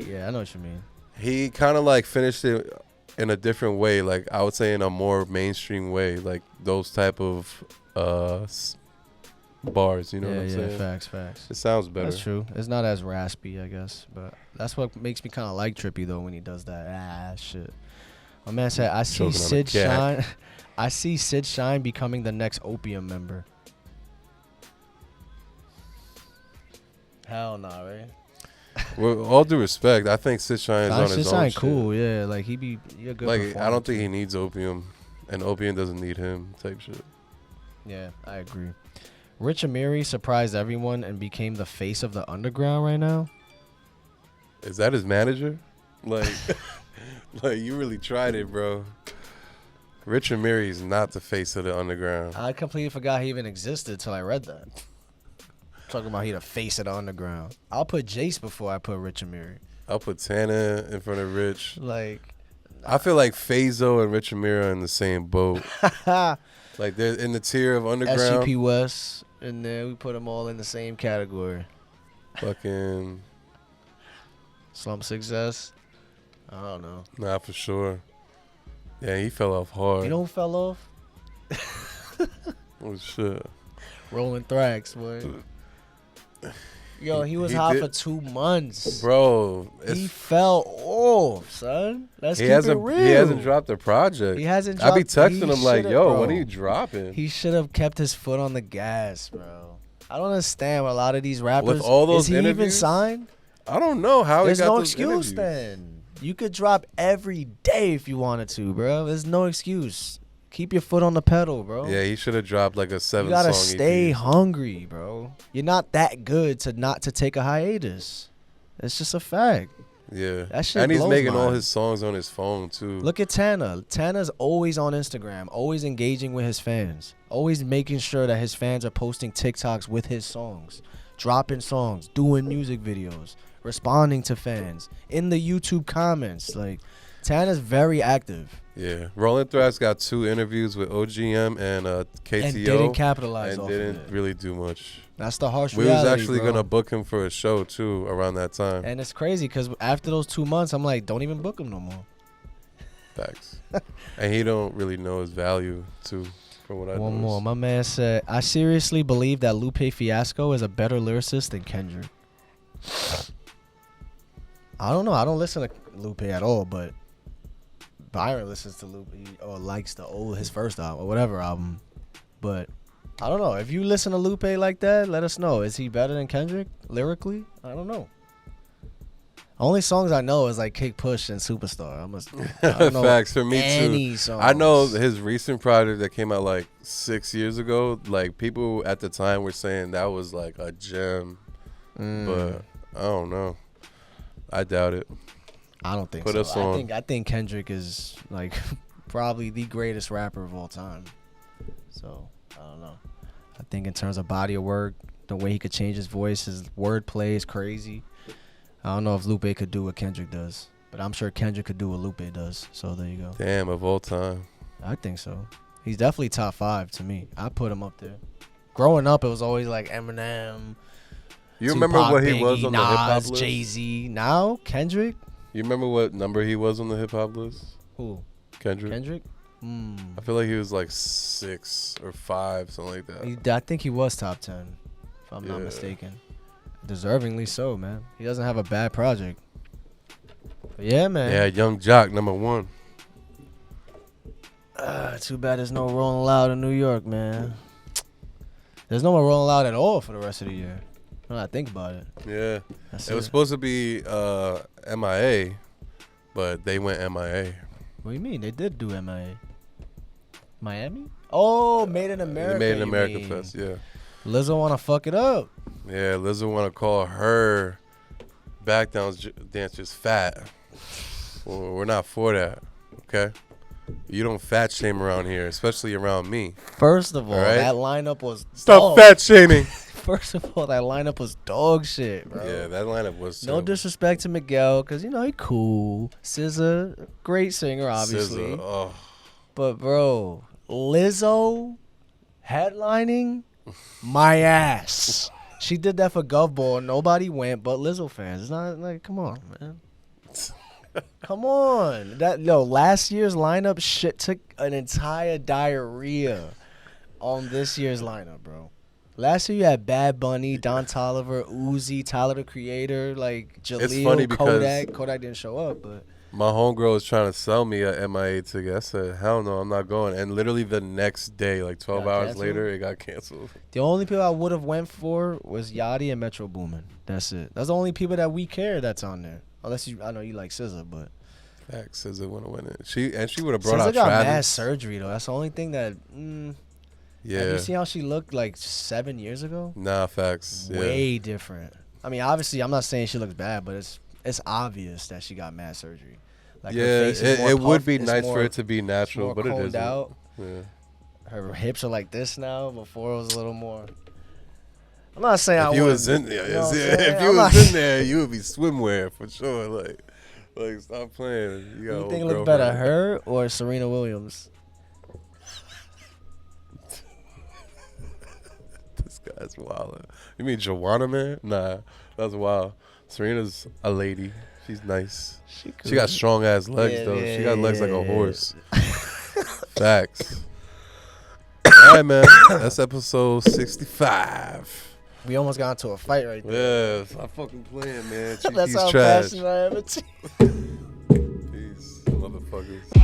Yeah, I know what you mean. He kind of like finished it in a different way. Like, I would say in a more mainstream way. Like those type of bars, you know what I'm saying? Facts. It sounds better. That's true. It's not as raspy, I guess. But that's what makes me kind of like Trippie, though, when he does that shit. My man said, I see Sid Shine. I see Sid Shine becoming the next Opium member. Hell nah, right? With all due respect, I think Sid Shine is on his own shit. Cool, yeah. Like he a good like I don't think he needs Opium, and Opium doesn't need him type shit. Yeah, I agree. Rich Amiri surprised everyone and became the face of the underground right now. Is that his manager? Like, like you really tried it, bro. Rich Amiri is not the face of the underground. I completely forgot he even existed till I read that. Talking about he the face of the underground. I'll put Jace before I put Rich Amiri. I'll put Tana in front of Rich. Like, I feel like Fazo and Rich Amiri are in the same boat. Like they're in the tier of underground. SGP West, and then we put them all in the same category. Fucking. Slump Success. I don't know. Nah, for sure. Yeah, he fell off hard. You know who fell off? Oh shit. Rolling Thrax, boy. Yo, he was hot for 2 months. Bro, he fell off, son. Let's keep it real. He hasn't dropped a project. He hasn't dropped. I be texting him like, yo, bro. when are you dropping? He should have kept his foot on the gas, bro. I don't understand with a lot of these rappers. With all those is he interviews? even signed? I don't know how There's he got no those excuse interviews. then. You could drop every day if you wanted to, bro. There's no excuse. Keep your foot on the pedal, bro. Yeah, he should have dropped like a 7-song You gotta EP. stay hungry, bro. You're not that good to not to take a hiatus. It's just a fact. Yeah. That shit And he's blows making all mine. his songs on his phone too. Look at Tanner. Tanner's always on Instagram, always engaging with his fans, always making sure that his fans are posting TikToks with his songs, dropping songs, doing music videos, responding to fans in the YouTube comments. Like, Tanner's very active. Yeah. Rolling Thrax got 2 interviews with OGM and KTO. And didn't capitalize and off didn't of it. really do much. That's the harsh We reality, was actually bro. gonna book him for a show too around that time. And it's crazy because after those 2 months, I'm like, don't even book him no more. Facts. And he don't really know his value too, from what I know. One more. My man said, I seriously believe that Lupe Fiasco is a better lyricist than Kendrick. I don't know. I don't listen to Lupe at all, but Byron listens to Lupe or likes his first album or whatever album. But I don't know. If you listen to Lupe like that, let us know. Is he better than Kendrick lyrically? I don't know. Only songs I know is like Kick Push and Superstar. I don't know Facts for me any too. songs. I know his recent project that came out like 6 years ago. Like people at the time were saying that was like a gem, but I don't know. I doubt it. I don't think Put so. us on. I think Kendrick is like probably the greatest rapper of all time. So I don't know. I think in terms of body of work, the way he could change his voice, his wordplay is crazy. I don't know if Lupe could do what Kendrick does, but I'm sure Kendrick could do what Lupe does. So there you go. Damn, of all time. I think so. He's definitely top 5 to me. I put him up there. Growing up, it was always like Eminem. You remember Tupac, what he Biggie, was on the hip hop Nas, list? Jay-Z. Now Kendrick. You remember what number he was on the hip hop list? Who? Kendrick. Kendrick. I feel like he was like 6 or 5, something like that. I think he was top 10, if I'm not mistaken. Deservingly so, man. He doesn't have a bad project. But yeah, man. Yeah, Young Jock, number 1. Too bad there's no Rolling Loud in New York, man. There's no more Rolling Loud at all for the rest of the year. When I think about it. Yeah. That's It was supposed to be MIA, but they went MIA. What do you mean? They did do MIA. Miami? Oh, Made in America. Made in you America mean. Fest, yeah. Lizzo want to fuck it up. Yeah, Lizzo want to call her back dancers fat. Well, we're not for that, okay? You don't fat shame around here, especially around me. First of all, right? that lineup was Stop fat shaming. First of all, that lineup was dog shit, bro. Yeah, that lineup was No disrespect to Miguel, because, you know, he cool. SZA, great singer, obviously. SZA, oh. But, bro, Lizzo headlining, my ass. She did that for Govball. Nobody went but Lizzo fans. It's not like, come on, man. Come on. Last year's lineup shit took an entire diarrhea on this year's lineup, bro. Last year you had Bad Bunny, Don Toliver, Uzi, Tyler the Creator, like It's funny Jaleel, because Kodak. Kodak didn't show up, but my homegirl was trying to sell me a MIA ticket. I said, hell no, I'm not going. And literally the next day, like 12 Got hours canceled? later, it got canceled. the only people I would have went for was Yachty and Metro Boomin. That's it. That's the only people that we care that's on there. Unless I know you like SZA, but Facts, SZA want to win it. She would have brought SZA out got mad Travis. surgery though. That's the only thing that. Yeah. Have you seen how she looked like 7 years ago? Nah, facts. Yeah. Way different. I mean, obviously, I'm not saying she looks bad, but it's obvious that she got mad surgery. Like Yeah, her face is more it would puffed, be it's nice more- for it to be it's natural, more but it coned isn't. out. Yeah. Her hips are like this now. Before it was a little more. I'm not saying I If you would. was in there, you know what I'm if saying? you I'm was not- in there, you would be swimwear for sure. Like stop playing. You, got You a think it old look better, girlfriend. her or Serena Williams? This That's wild. You mean Joanna, man? Nah, that's wild. Serena's a lady. She's nice. She got strong ass legs though. She got legs like a horse. Facts. All right, man. That's episode 65. We almost got into a fight right there. Yeah, stop fucking playing, man. That's how trash. passionate I am. Peace, motherfuckers.